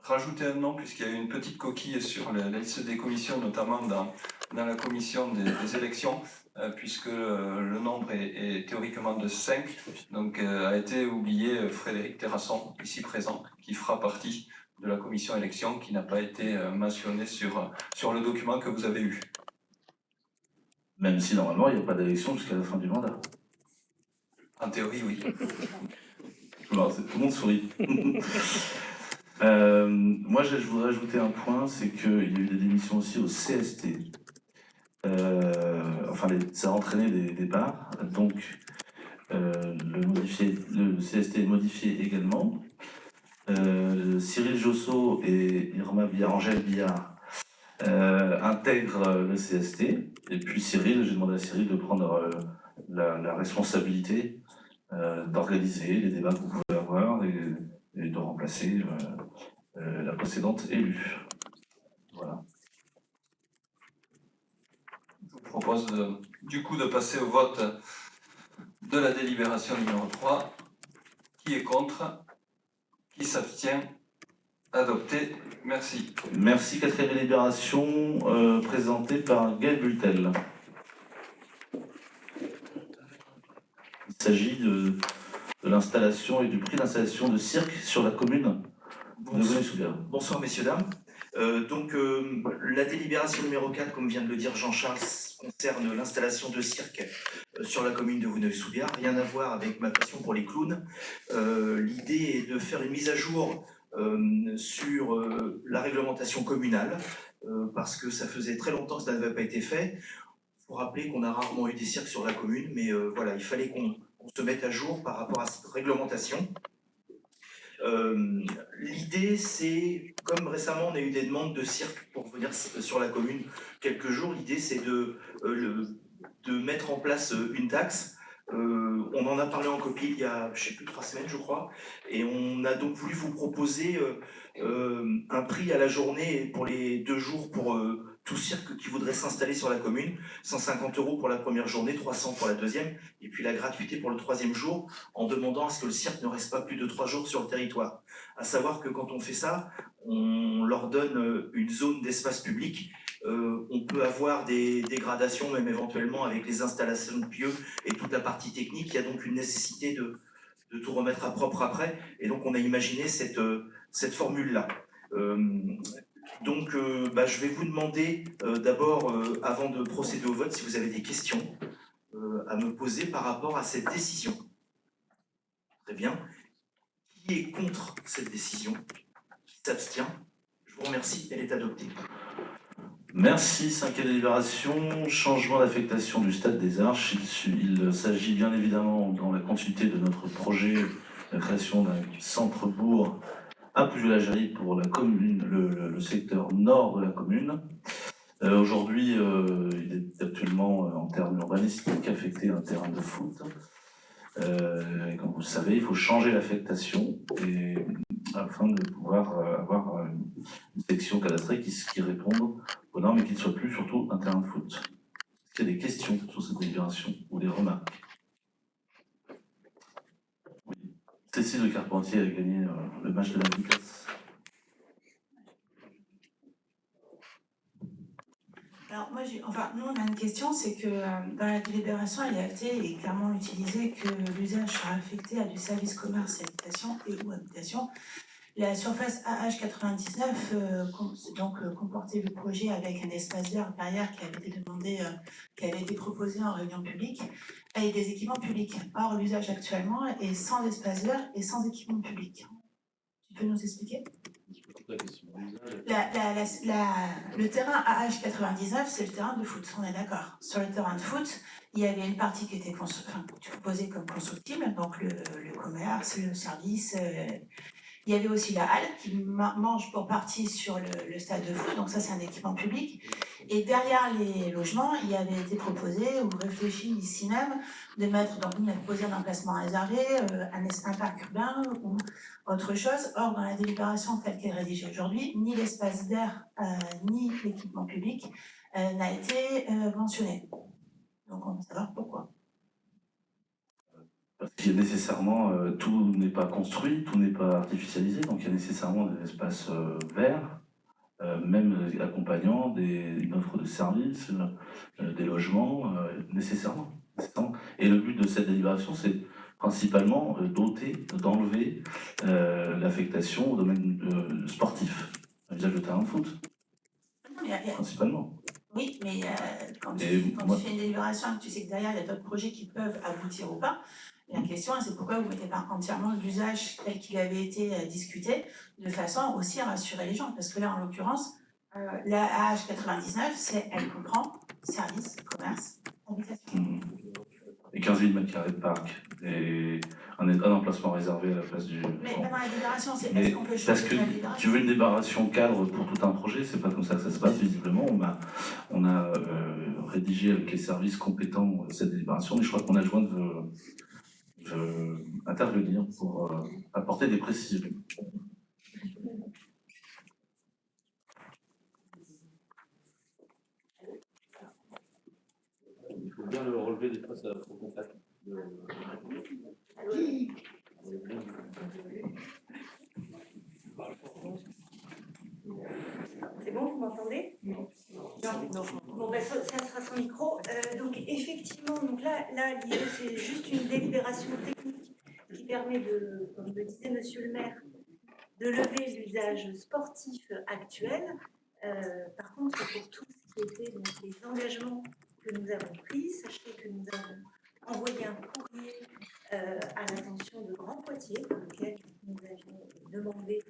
rajouter un nom, puisqu'il y a eu une petite coquille sur la liste des commissions, notamment dans la commission des élections, puisque le nombre est théoriquement de 5, donc a été oublié Frédéric Terrasson, ici présent, qui fera partie de la commission élection, qui n'a pas été mentionné sur le document que vous avez eu. Même si normalement il n'y a pas d'élection jusqu'à la fin du mandat. En théorie, oui. Alors, tout le monde sourit. Moi, je voudrais ajouter un point, c'est qu'il y a eu des démissions aussi au CST. Ça a entraîné des départs, donc le CST est modifié également. Cyril Josso et Angèle Billard intègrent le CST, et puis Cyril, j'ai demandé à Cyril de prendre la responsabilité d'organiser les débats que vous pouvez avoir et de remplacer la précédente élue. Voilà. Je vous propose du coup de passer au vote de la délibération numéro 3. Qui est contre? Qui s'abstient? Adopté. Merci. Merci. Quatrième délibération présentée par Gaël Bultel. Il s'agit de l'installation et du prix d'installation de cirque sur la commune de Wallis-et-Futuna. Bonsoir messieurs, dames. La délibération numéro 4, comme vient de le dire Jean-Charles, concerne l'installation de cirque sur la commune de Vouneuil-sous-Biard. Rien à voir avec ma passion pour les clowns. L'idée est de faire une mise à jour sur la réglementation communale, parce que ça faisait très longtemps que ça n'avait pas été fait. Il faut rappeler qu'on a rarement eu des cirques sur la commune, mais voilà, il fallait qu'on se mette à jour par rapport à cette réglementation. L'idée, c'est, comme récemment on a eu des demandes de cirque pour venir sur la commune quelques jours, l'idée c'est de mettre en place une taxe. On en a parlé en copie il y a, je sais plus, 3 semaines je crois, et on a donc voulu vous proposer un prix à la journée pour les 2 jours pour tout cirque qui voudrait s'installer sur la commune, 150 € pour la première journée, 300 pour la deuxième, et puis la gratuité pour le 3e jour, en demandant à ce que le cirque ne reste pas plus de 3 jours sur le territoire. À savoir que quand on fait ça, on leur donne une zone d'espace public. On peut avoir des dégradations, même éventuellement avec les installations de pieux et toute la partie technique. Il y a donc une nécessité de tout remettre à propre après, et donc on a imaginé cette formule-là. Donc je vais vous demander d'abord, avant de procéder au vote, si vous avez des questions à me poser par rapport à cette décision. Très bien. Qui est contre cette décision? Qui s'abstient? Je vous remercie, elle est adoptée. Merci. 5e délibération, changement d'affectation du stade des Arches. Il s'agit bien évidemment, dans la continuité de notre projet, de la création d'un centre-bourg à Poujols-la-Jarry pour la commune, le secteur nord de la commune. Aujourd'hui, il est actuellement, en termes urbanistiques, affecté à un terrain de foot. Et comme vous le savez, il faut changer l'affectation afin de pouvoir avoir une section cadastrée qui réponde aux normes et qui ne soit plus surtout un terrain de foot. Est-ce qu'il y a des questions sur cette délibération ou des remarques? Oui. Cécile Le Carpentier a gagné le match de la classe. Alors moi, nous on a une question, c'est que dans la délibération, il est acté et clairement utilisé que l'usage sera affecté à du service commerce et habitation ou habitation. La surface AH99 comportait le projet avec un espace vert derrière qui avait été demandé, qui avait été proposé en réunion publique, avec des équipements publics. Or, l'usage actuellement est sans espace vert et sans équipement public. Tu peux nous expliquer? Le terrain AH99, c'est le terrain de foot, on est d'accord. Sur le terrain de foot, il y avait une partie qui était proposée comme constructible, donc le commerce, le service. Il y avait aussi la halle qui mange pour partie sur le stade de foot, donc ça c'est un équipement public. Et derrière les logements, il avait été proposé ou réfléchi ici même de mettre, donc on a proposé un emplacement réservé, un parc urbain ou autre chose. Or, dans la délibération telle qu'elle est rédigée aujourd'hui, ni l'espace vert ni l'équipement public n'a été mentionné. Donc on veut savoir pourquoi. Parce qu'il y a nécessairement, tout n'est pas construit, tout n'est pas artificialisé, donc il y a nécessairement des espaces verts, même accompagnant une offre de services, des logements, nécessairement. Et le but de cette délibération, c'est principalement d'enlever l'affectation au domaine sportif, à visage de terrain de foot, principalement. Oui, mais quand tu fais une délibération et que tu sais que derrière il y a d'autres projets qui peuvent aboutir ou pas, la question c'est pourquoi vous ne mettez pas entièrement l'usage tel qu'il avait été discuté, de façon aussi à rassurer les gens. Parce que là, en l'occurrence, la AH99, elle comprend service, commerce, habitation. Et 15 000 m² de parc, et un emplacement réservé à la place du... Mais pendant la délibération, est-ce qu'on peut parce changer que la délibération? tu veux une délibération cadre pour tout un projet, c'est pas comme ça que ça se passe, visiblement. On a rédigé avec les services compétents cette délibération, mais je crois qu'on a besoin de intervenir pour apporter des précisions. Il faut bien le relever des fois, ça faut qu'on fasse. C'est bon, vous m'entendez? Non. Bon, ben, ça sera sans micro. Donc, effectivement, donc là l'idée, c'est juste une délibération technique qui permet de, comme le disait Monsieur le maire, de lever l'usage sportif actuel. Par contre, pour tout ce qui était donc, les engagements que nous avons pris, sachez que nous avons envoyé un courrier à l'attention de Grand Poitiers, dans lequel nous avions demandé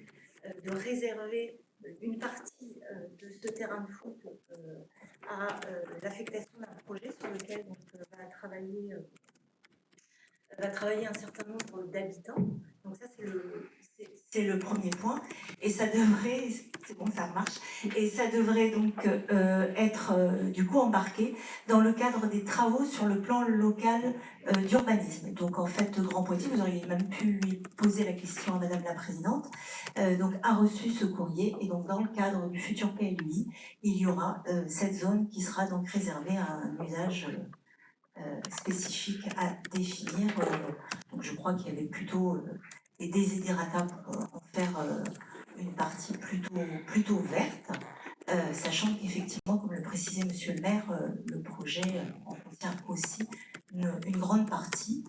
de réserver une partie de ce terrain de foot à l'affectation d'un projet sur lequel donc, va travailler un certain nombre d'habitants. Donc ça, c'est le premier point. Et ça devrait, c'est bon, ça marche, et ça devrait donc être du coup embarqué dans le cadre des travaux sur le plan local d'urbanisme. Donc en fait, Grand Poitiers, vous auriez même pu lui poser la question à Madame la Présidente, donc a reçu ce courrier, et donc dans le cadre du futur PLUI, il y aura cette zone qui sera donc réservée à un usage spécifique à définir. Donc je crois qu'il y avait plutôt des desiderata pour en faire une partie plutôt verte, sachant qu'effectivement, comme le précisait Monsieur le maire, le projet en contient aussi une grande partie.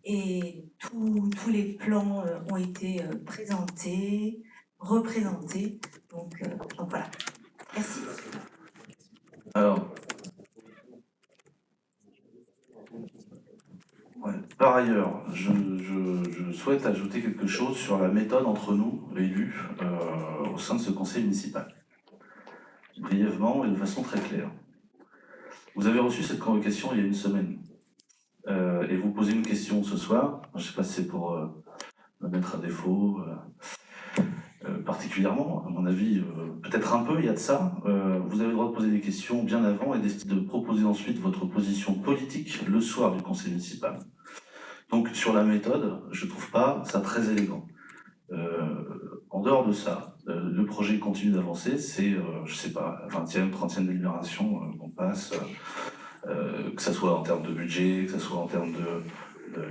Et tous les plans ont été présentés, représentés. Donc voilà. Merci. Alors, par ailleurs, je souhaite ajouter quelque chose sur la méthode entre nous, élus, au sein de ce conseil municipal. Brièvement et de façon très claire. Vous avez reçu cette convocation il y a une semaine. Et vous posez une question ce soir, je ne sais pas si c'est pour me mettre à défaut particulièrement, à mon avis, peut-être un peu, il y a de ça. Vous avez le droit de poser des questions bien avant et de proposer ensuite votre position politique le soir du conseil municipal. Donc sur la méthode, je ne trouve pas ça très élégant. En dehors de ça, le projet continue d'avancer, c'est, je ne sais pas, la 20e, 30e délibération qu'on passe, que ce soit en termes de budget, que ce soit en termes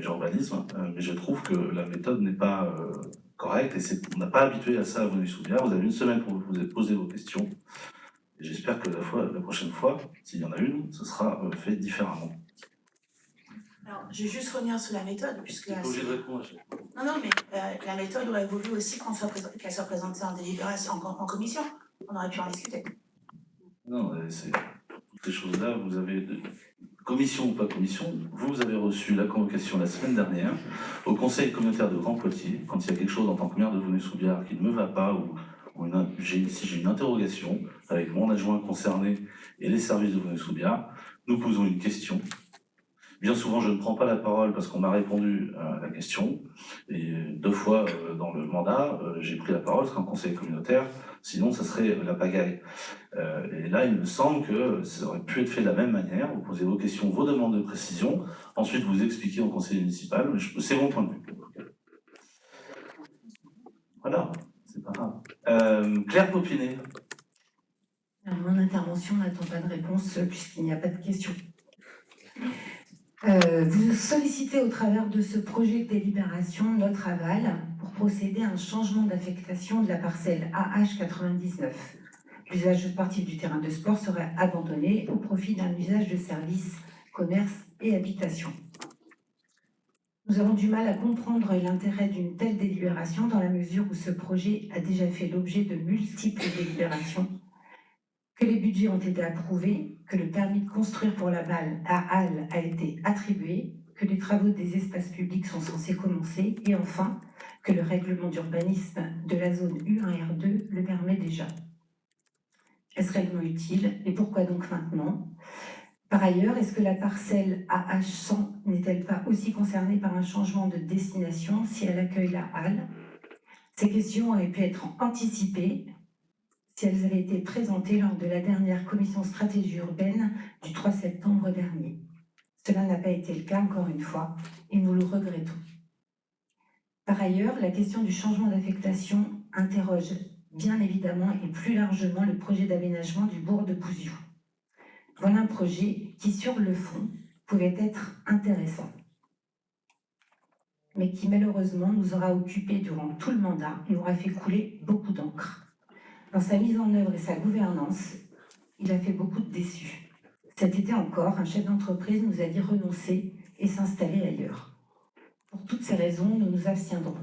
d'urbanisme, mais je trouve que la méthode n'est pas correcte et on n'a pas habitué à ça à Venus-sous-Biard. Vous avez une semaine pour vous poser vos questions. Et j'espère que la prochaine fois, s'il y en a une, ce sera fait différemment. Alors, je vais juste revenir sur la méthode, puisque... Pas obligé de répondre à chaque fois. Non, mais la méthode doit évoluer aussi qu'elle soit présentée en délibération, en commission. On aurait pu en discuter. Non, c'est toutes ces choses-là, vous avez, commission ou pas commission, vous avez reçu la convocation la semaine dernière au conseil communautaire de Grand Poitiers, quand il y a quelque chose en tant que maire de Venus-sous-Biard qui ne me va pas, ou j'ai une interrogation avec mon adjoint concerné et les services de Venez-Sous-Biard, nous posons une question. Bien souvent, je ne prends pas la parole parce qu'on m'a répondu à la question. Et 2 fois dans le mandat, j'ai pris la parole parce qu'en conseil communautaire, sinon ça serait la pagaille. Et là, il me semble que ça aurait pu être fait de la même manière. Vous posez vos questions, vos demandes de précision. Ensuite, vous expliquez au conseil municipal. C'est mon point de vue. Voilà, c'est pas grave. Claire Popinet. Alors, mon intervention n'attend pas de réponse puisqu'il n'y a pas de question. Vous sollicitez au travers de ce projet de délibération notre aval pour procéder à un changement d'affectation de la parcelle AH99. L'usage de partie du terrain de sport serait abandonné au profit d'un usage de services, commerce et habitation. Nous avons du mal à comprendre l'intérêt d'une telle délibération dans la mesure où ce projet a déjà fait l'objet de multiples délibérations, que les budgets ont été approuvés, que le permis de construire pour la halle a été attribué, que les travaux des espaces publics sont censés commencer, et enfin, que le règlement d'urbanisme de la zone U1R2 le permet déjà. Est-ce réellement utile et pourquoi donc maintenant? Par ailleurs, est-ce que la parcelle AH100 n'est-elle pas aussi concernée par un changement de destination si elle accueille la halle? Ces questions auraient pu être anticipées si elles avaient été présentées lors de la dernière commission stratégie urbaine du 3 septembre dernier. Cela n'a pas été le cas, encore une fois, et nous le regrettons. Par ailleurs, la question du changement d'affectation interroge bien évidemment et plus largement le projet d'aménagement du bourg de Pouziou. Voilà un projet qui, sur le fond, pouvait être intéressant, mais qui malheureusement nous aura occupés durant tout le mandat et aura fait couler beaucoup d'encre. Dans sa mise en œuvre et sa gouvernance, il a fait beaucoup de déçus. Cet été encore, un chef d'entreprise nous a dit renoncer et s'installer ailleurs. Pour toutes ces raisons, nous nous abstiendrons.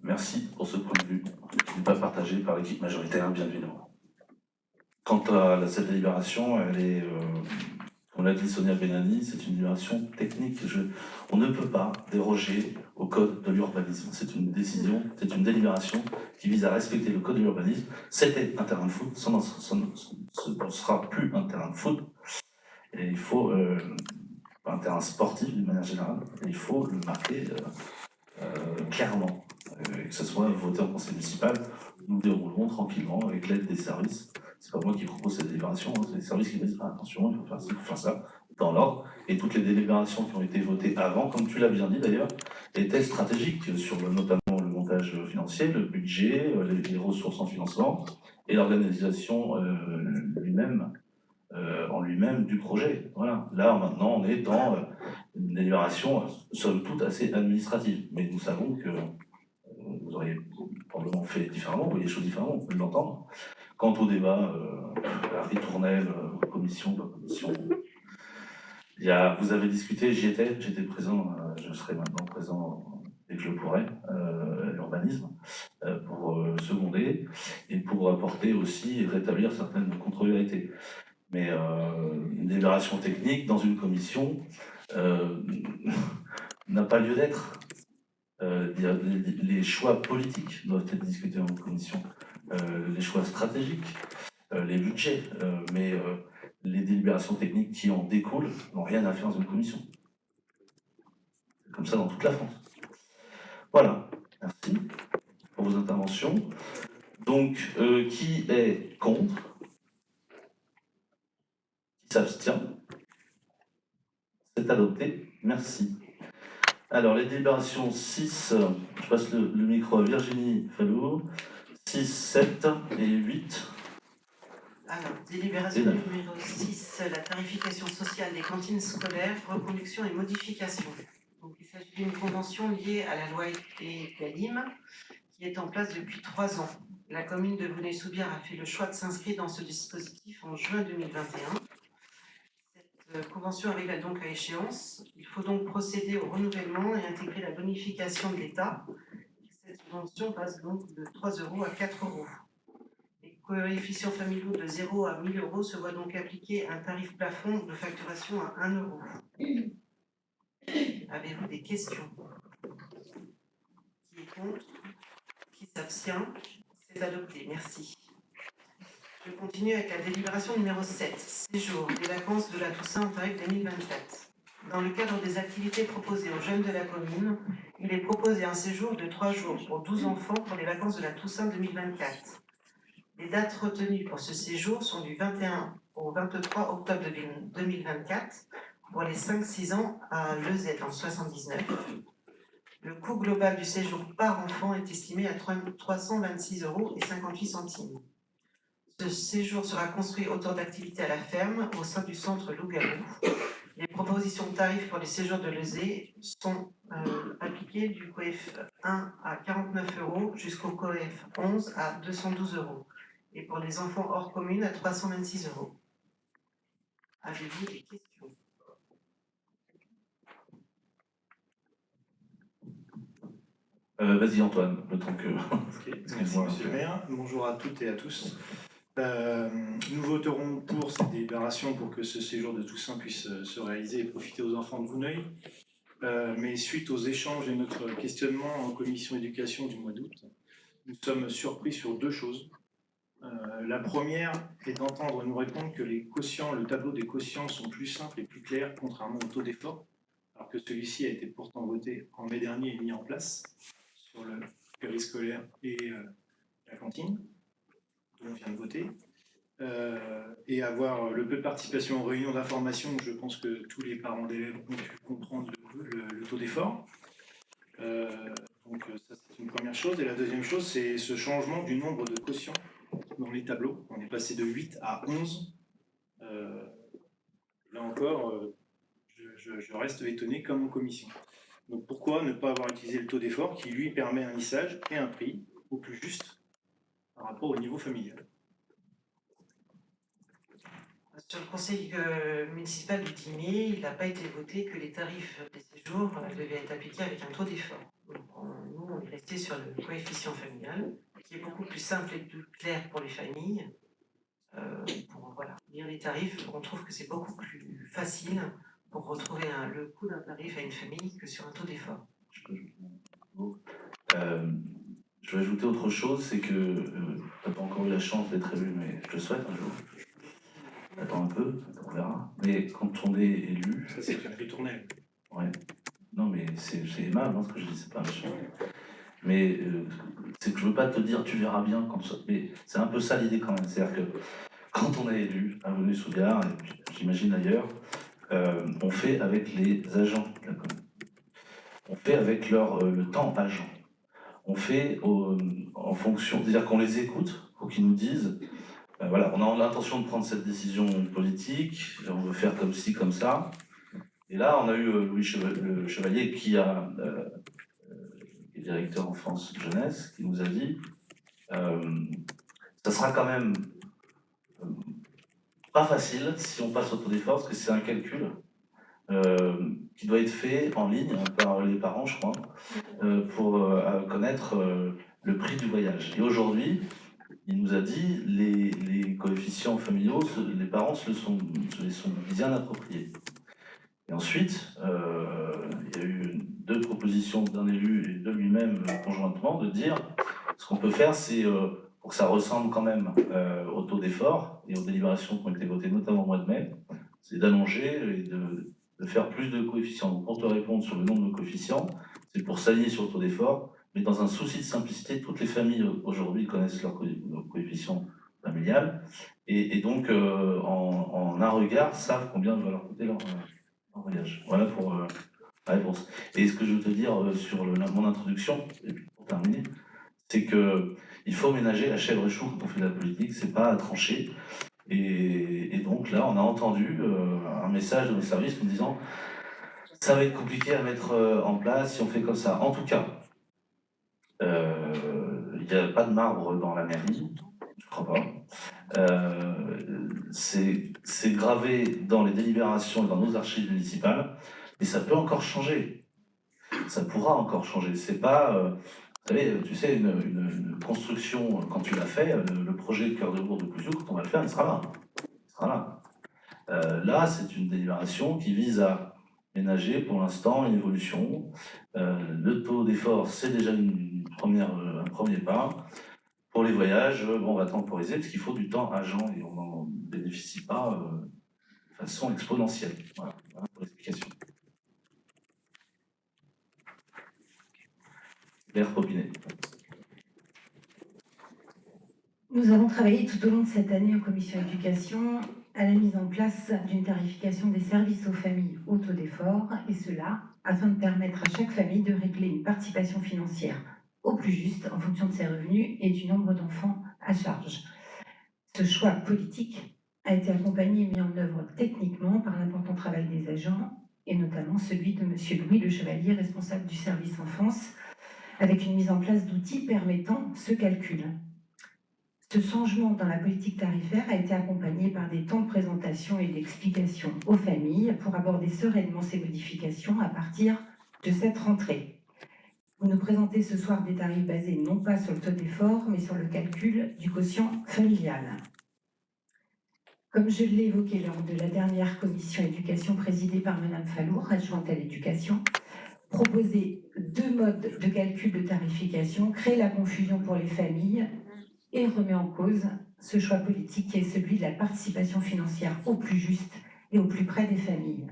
Merci pour ce point de vue, qui n'est pas partagé par l'équipe majoritaire, bien évidemment. Quant à cette délibération, elle est, on l'a dit Sonia Benani, c'est une délibération technique. On ne peut pas déroger au code de l'urbanisme. C'est une décision, c'est une délibération qui vise à respecter le code de l'urbanisme. C'était un terrain de foot, ce ne sera plus un terrain de foot. Et il faut, un terrain sportif d'une manière générale, et il faut le marquer clairement. Que ce soit voté en conseil municipal, nous déroulerons tranquillement avec l'aide des services. C'est pas moi qui propose cette délibération, c'est les services qui me disent attention, il faut faire ci, il faut faire ça, dans l'ordre. Et toutes les délibérations qui ont été votées avant, comme tu l'as bien dit d'ailleurs, étaient stratégiques sur notamment le montage financier, le budget, les ressources en financement et l'organisation en lui-même du projet. Voilà. Là maintenant, on est dans une délibération somme toute assez administrative, mais nous savons que vous auriez probablement fait différemment, vous voyez les choses différemment, on peut l'entendre. Quant au débat, la ritournelle, commission, vous avez discuté, j'étais présent, je serai maintenant présent dès que je le pourrai, à l'urbanisme, pour seconder et pour apporter aussi et rétablir certaines contre-vérités. Mais une délibération technique dans une commission n'a pas lieu d'être. Les choix politiques doivent être discutés en commission, les choix stratégiques, les budgets, mais les délibérations techniques qui en découlent n'ont rien à faire dans une commission. C'est comme ça dans toute la France. Voilà, merci pour vos interventions. Donc, qui est contre? Qui s'abstient? C'est adopté, merci. Alors, les délibérations 6, je passe le micro à Virginie Fallour, 6, 7 et 8. Alors, délibération numéro 6, la tarification sociale des cantines scolaires, reconduction et modification. Donc, il s'agit d'une convention liée à la loi Egalim qui est en place depuis 3 ans. La commune de Venay-sous-Biard a fait le choix de s'inscrire dans ce dispositif en juin 2021. Cette convention arrive donc à échéance. Il faut donc procéder au renouvellement et intégrer la bonification de l'État. Cette subvention passe donc de 3 € à 4 €. Les coefficients familiaux de 0 à 1 000 € se voient donc appliquer un tarif plafond de facturation à 1 €. Avez-vous des questions? Qui est contre? Qui s'abstient? C'est adopté, merci. Je continue avec la délibération numéro 7, séjour des vacances de la Toussaint en tarif 2024. Dans le cadre des activités proposées aux jeunes de la commune, il est proposé un séjour de 3 jours pour 12 enfants pour les vacances de la Toussaint 2024. Les dates retenues pour ce séjour sont du 21 au 23 octobre 2024 pour les 5-6 ans à Lezette en 79. Le coût global du séjour par enfant est estimé à 326,58 €. Ce séjour sera construit autour d'activités à la ferme au sein du centre Loup-Garou. Les propositions de tarifs pour les séjours de Lezé sont appliquées du COEF 1 à 49 € jusqu'au COEF 11 à 212 €. Et pour les enfants hors commune à 326 €. Avez-vous des questions? Vas-y Antoine, le temps que... Merci Monsieur le maire, bonjour à toutes et à tous. Nous voterons pour cette délibération pour que ce séjour de Toussaint puisse se réaliser et profiter aux enfants de Vouneuil. Mais suite aux échanges et notre questionnement en commission éducation du mois d'août, nous sommes surpris sur 2 choses. La première est d'entendre nous répondre que les quotients, le tableau des quotients sont plus simples et plus clairs, contrairement au taux d'effort, alors que celui-ci a été pourtant voté en mai dernier et mis en place sur le périscolaire et la cantine, dont on vient de voter. Et avoir le peu de participation aux réunions d'information, je pense que tous les parents d'élèves ont pu comprendre le taux d'effort. Donc ça c'est une première chose. Et la deuxième chose, c'est ce changement du nombre de quotients dans les tableaux. On est passé de 8 à 11. Là encore, je reste étonné comme en commission. Donc pourquoi ne pas avoir utilisé le taux d'effort qui lui permet un lissage et un prix au plus juste par rapport au niveau familial? Sur le conseil municipal du 10 mai, il n'a pas été voté que les tarifs des séjours devaient être appliqués avec un taux d'effort. Nous, on est resté sur le coefficient familial, qui est beaucoup plus simple et plus clair pour les familles. Pour lire les tarifs, on trouve que c'est beaucoup plus facile pour retrouver le coût d'un tarif à une famille que sur un taux d'effort. Je vais ajouter autre chose, c'est que tu n'as pas encore eu la chance d'être élu, mais je le souhaite un jour. Attends un peu, on verra. Mais quand on est élu... Ça c'est une ritournelle. Ouais. Non mais c'est aimable ce que je dis, c'est pas méchant. Mais c'est que je veux pas te dire tu verras bien quand ça... Mais c'est un peu ça l'idée quand même. C'est-à-dire que quand on est élu à Veneuil-sous-Biard, et puis j'imagine ailleurs, on fait avec les agents de la commune. On fait avec le temps agent. On fait en fonction, c'est-à-dire qu'on les écoute pour qu'ils nous disent voilà, on a l'intention de prendre cette décision politique, on veut faire comme ci, comme ça. Et là, on a eu Louis Chevalier qui est directeur enfance jeunesse, qui nous a dit ça sera quand même pas facile si on passe au taux d'effort, parce que c'est un calcul qui doit être fait en ligne par les parents, je crois, pour connaître le prix du voyage. Et aujourd'hui, il nous a dit les coefficients familiaux, les parents se les sont bien appropriés. Et ensuite, il y a eu 2 propositions d'un élu et de lui-même conjointement de dire ce qu'on peut faire, c'est pour que ça ressemble quand même au taux d'effort et aux délibérations qui ont été votées notamment au mois de mai, c'est d'allonger et de faire plus de coefficients. Donc pour te répondre sur le nombre de coefficients, c'est pour s'aligner sur le taux d'effort, mais dans un souci de simplicité, toutes les familles aujourd'hui connaissent leur coefficient familial, et donc en un regard savent combien va leur coûter leur voyage. Voilà pour la réponse. Et ce que je veux te dire sur mon introduction, et puis pour terminer, c'est que il faut ménager la chèvre et chou quand on fait de la politique, c'est pas à trancher. Et donc là, on a entendu un message de nos services nous disant ça va être compliqué à mettre en place si on fait comme ça. En tout cas, il n'y a pas de marbre dans la mairie, je crois pas. C'est gravé dans les délibérations et dans nos archives municipales, et ça peut encore changer. Ça pourra encore changer. C'est pas, vous savez, tu sais, une construction, quand tu l'as fait, le projet de cœur de bourg de Clouzioux, quand on va le faire, il sera là. Il sera là. Là, c'est une délibération qui vise à ménager pour l'instant une évolution. Le taux d'effort, c'est déjà une première un premier pas. Pour les voyages, on va temporiser parce qu'il faut du temps agent et on n'en bénéficie pas de façon exponentielle. Voilà pour l'explication. Claire Popinet. Nous avons travaillé tout au long de cette année en commission éducation à la mise en place d'une tarification des services aux familles au taux d'effort, et cela afin de permettre à chaque famille de régler une participation financière au plus juste en fonction de ses revenus et du nombre d'enfants à charge. Ce choix politique a été accompagné et mis en œuvre techniquement par l'important travail des agents, et notamment celui de M. Louis Le Chevalier, responsable du service enfance, avec une mise en place d'outils permettant ce calcul. Ce changement dans la politique tarifaire a été accompagné par des temps de présentation et d'explication aux familles pour aborder sereinement ces modifications à partir de cette rentrée. Vous nous présentez ce soir des tarifs basés non pas sur le taux d'effort, mais sur le calcul du quotient familial. Comme je l'ai évoqué lors de la dernière commission éducation présidée par Mme Fallour, adjointe à l'éducation, proposer 2 modes de calcul de tarification crée la confusion pour les familles et remet en cause ce choix politique qui est celui de la participation financière au plus juste et au plus près des familles,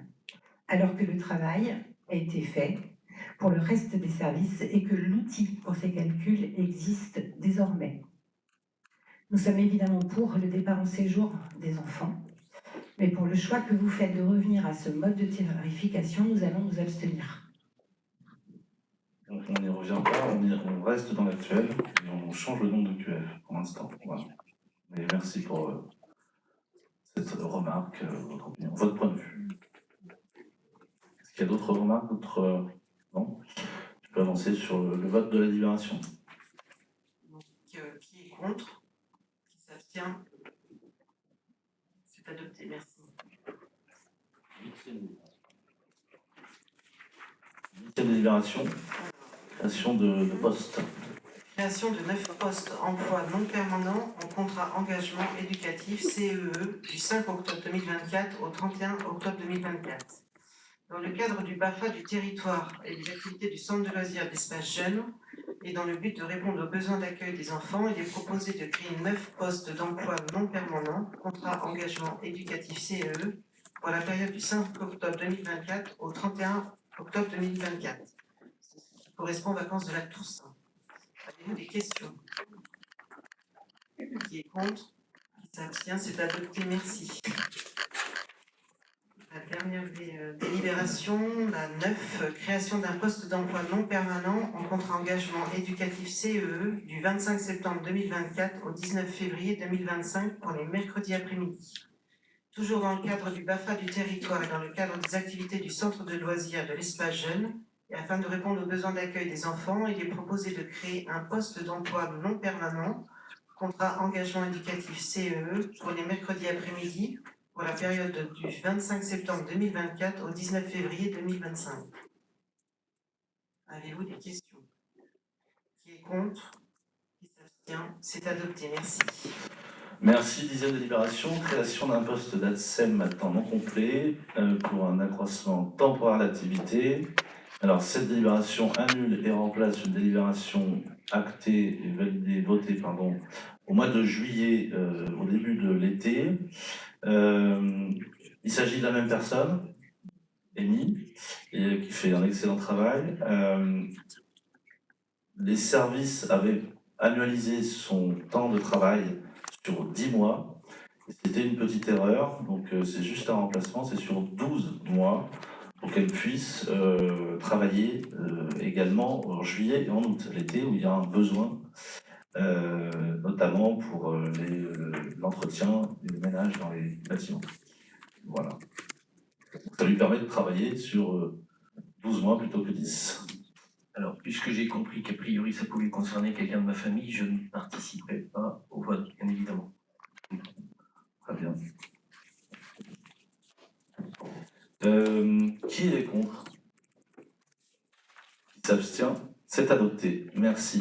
alors que le travail a été fait pour le reste des services et que l'outil pour ces calculs existe désormais. Nous sommes évidemment pour le départ en séjour des enfants, mais pour le choix que vous faites de revenir à ce mode de tarification, nous allons nous abstenir. On n'y revient pas, on reste dans l'actuel et on change le nombre de QF pour l'instant. Voilà. Mais merci pour cette remarque, votre opinion, votre point de vue. Est-ce qu'il y a d'autres remarques, d'autres... Non ? Tu peux avancer sur le vote de la délibération. Donc, qui est contre ? Qui s'abstient ? C'est adopté, merci. 8e délibération. Création de postes. Création de 9 postes emploi non permanents en contrat engagement éducatif CEE du 5 octobre 2024 au 31 octobre 2024. Dans le cadre du BAFA du territoire et des activités du centre de loisirs d'espace jeunes, et dans le but de répondre aux besoins d'accueil des enfants, il est proposé de créer 9 postes d'emploi non permanents, contrat engagement éducatif CEE, pour la période du 5 octobre 2024 au 31 octobre 2024. Qui correspond aux vacances de la Toussaint. Avez-vous des questions? Qui est contre? Qui s'abstient? C'est adopté, merci. La dernière délibération, la 9, création d'un poste d'emploi non permanent en contrat engagement éducatif CEE du 25 septembre 2024 au 19 février 2025 pour les mercredis après-midi. Toujours dans le cadre du BAFA du territoire et dans le cadre des activités du centre de loisirs de l'espace jeune, et afin de répondre aux besoins d'accueil des enfants, il est proposé de créer un poste d'emploi non permanent, contrat engagement éducatif CEE, pour les mercredis après-midi, pour la période du 25 septembre 2024 au 19 février 2025. Avez-vous des questions? Qui est contre? Qui s'abstient? C'est adopté, merci. Merci. 10e délibération, création d'un poste d'ADSEM à temps non complet pour un accroissement temporaire d'activité. Alors, cette délibération annule et remplace une délibération actée et validée, votée, au mois de juillet, au début de l'été. Il s'agit de la même personne, Amy, qui fait un excellent travail. Les services avaient annualisé son temps de travail sur 10 mois. C'était une petite erreur, donc c'est juste un remplacement, c'est sur 12 mois. Pour qu'elle puisse travailler également en juillet et en août, l'été où il y a un besoin, notamment pour l'entretien et le ménage dans les bâtiments. Voilà. Ça lui permet de travailler sur 12 mois plutôt que 10. Alors, puisque j'ai compris qu'a priori ça pouvait concerner quelqu'un de ma famille, je ne participerai pas au vote, bien évidemment. Très bien. Qui est contre? Qui s'abstient? C'est adopté. Merci.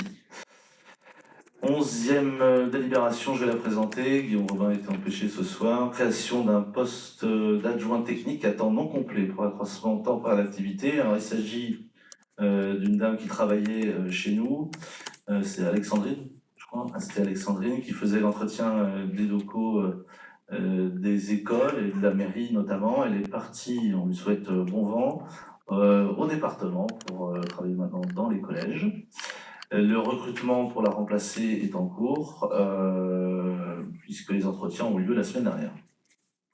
11e délibération, je vais la présenter. Guillaume Robin a été empêché ce soir. Création d'un poste d'adjoint technique à temps non complet pour accroissement temporaire d'activité. Alors, il s'agit d'une dame qui travaillait chez nous, c'est Alexandrine, je crois, c'était Alexandrine qui faisait l'entretien des locaux des écoles et de la mairie notamment. Elle est partie, on lui souhaite bon vent, au département pour travailler maintenant dans les collèges. Le recrutement pour la remplacer est en cours, puisque les entretiens ont eu lieu la semaine dernière.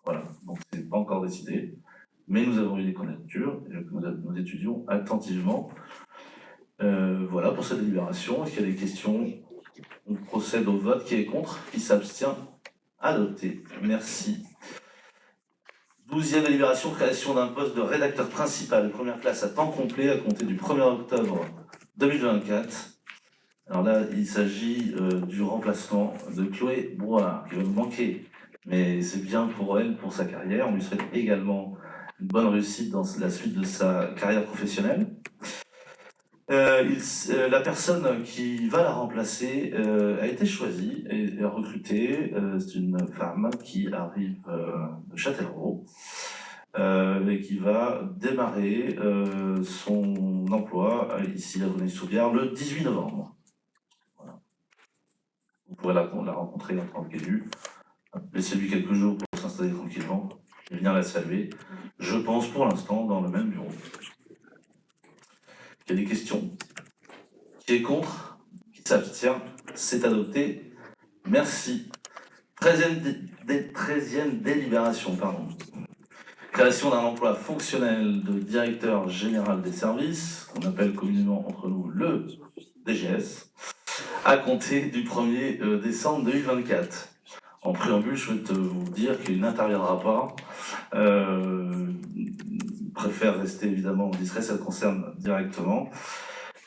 Voilà, donc c'est pas encore décidé, mais nous avons eu des candidatures et nous étudions attentivement. Voilà pour cette délibération. Est-ce qu'il y a des questions? On procède au vote. Qui est contre? Qui s'abstient? Adopté. Merci. 12e délibération, création d'un poste de rédacteur principal de première classe à temps complet à compter du 1er octobre 2024. Alors là, il s'agit du remplacement de Chloé Brouard, qui va nous manquer. Mais c'est bien pour elle, pour sa carrière. On lui souhaite également une bonne réussite dans la suite de sa carrière professionnelle. La personne qui va la remplacer a été choisie et recrutée. C'est une femme qui arrive de Châtellerault et qui va démarrer son emploi ici à Venay-sous-Biard le 18 novembre. Voilà. Vous pourrez la rencontrer en tant qu'élu. Laissez-lui quelques jours pour s'installer tranquillement et venir la saluer. Je pense pour l'instant dans le même bureau. Il y a des questions? Qui est contre? Qui s'abstient? C'est adopté. Merci. 13e délibération, pardon. Création d'un emploi fonctionnel de directeur général des services, qu'on appelle communément entre nous le DGS, à compter du 1er décembre 2024. En préambule, je souhaite vous dire qu'il n'interviendra pas. Préfère rester évidemment discret, ça le concerne directement.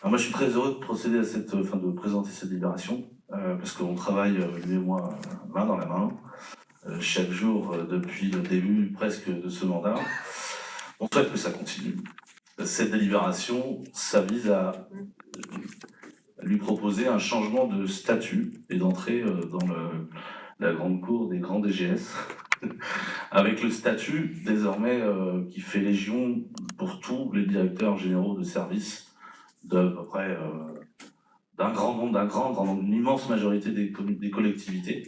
Alors moi, je suis très heureux de procéder à de présenter cette délibération, parce qu'on travaille, lui et moi, main dans la main, chaque jour depuis le début presque de ce mandat. On souhaite que ça continue. Cette délibération, ça vise à lui proposer un changement de statut et d'entrer dans la grande cour des grands DGS, avec le statut désormais qui fait légion pour tous les directeurs généraux de services d'à peu près d'un grand nombre, une immense majorité des collectivités.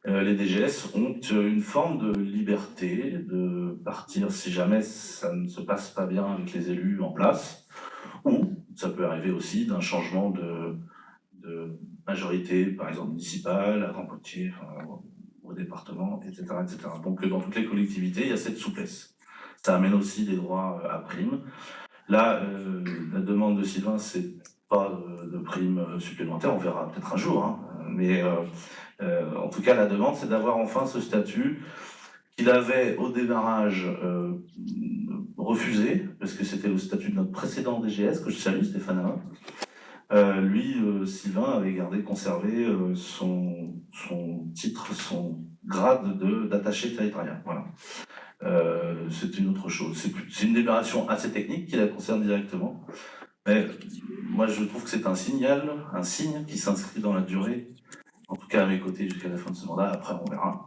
Les DGS ont une forme de liberté de partir si jamais ça ne se passe pas bien avec les élus en place, ou ça peut arriver aussi d'un changement de majorité, par exemple municipale, à Grand-Potier, au département, etc., etc. Donc dans toutes les collectivités, il y a cette souplesse. Ça amène aussi des droits à prime. Là, la demande de Sylvain, c'est pas de prime supplémentaire, on verra peut-être un jour, hein. Mais en tout cas, la demande, c'est d'avoir enfin ce statut qu'il avait au démarrage refusé, parce que c'était le statut de notre précédent DGS, que je salue, Stéphane Alain. Lui, Sylvain, avait conservé son titre, son grade d'attaché territorial. Voilà. C'est une autre chose. C'est une délibération assez technique qui la concerne directement. Mais moi, je trouve que c'est un signe qui s'inscrit dans la durée, en tout cas à mes côtés jusqu'à la fin de ce mandat. Après, on verra.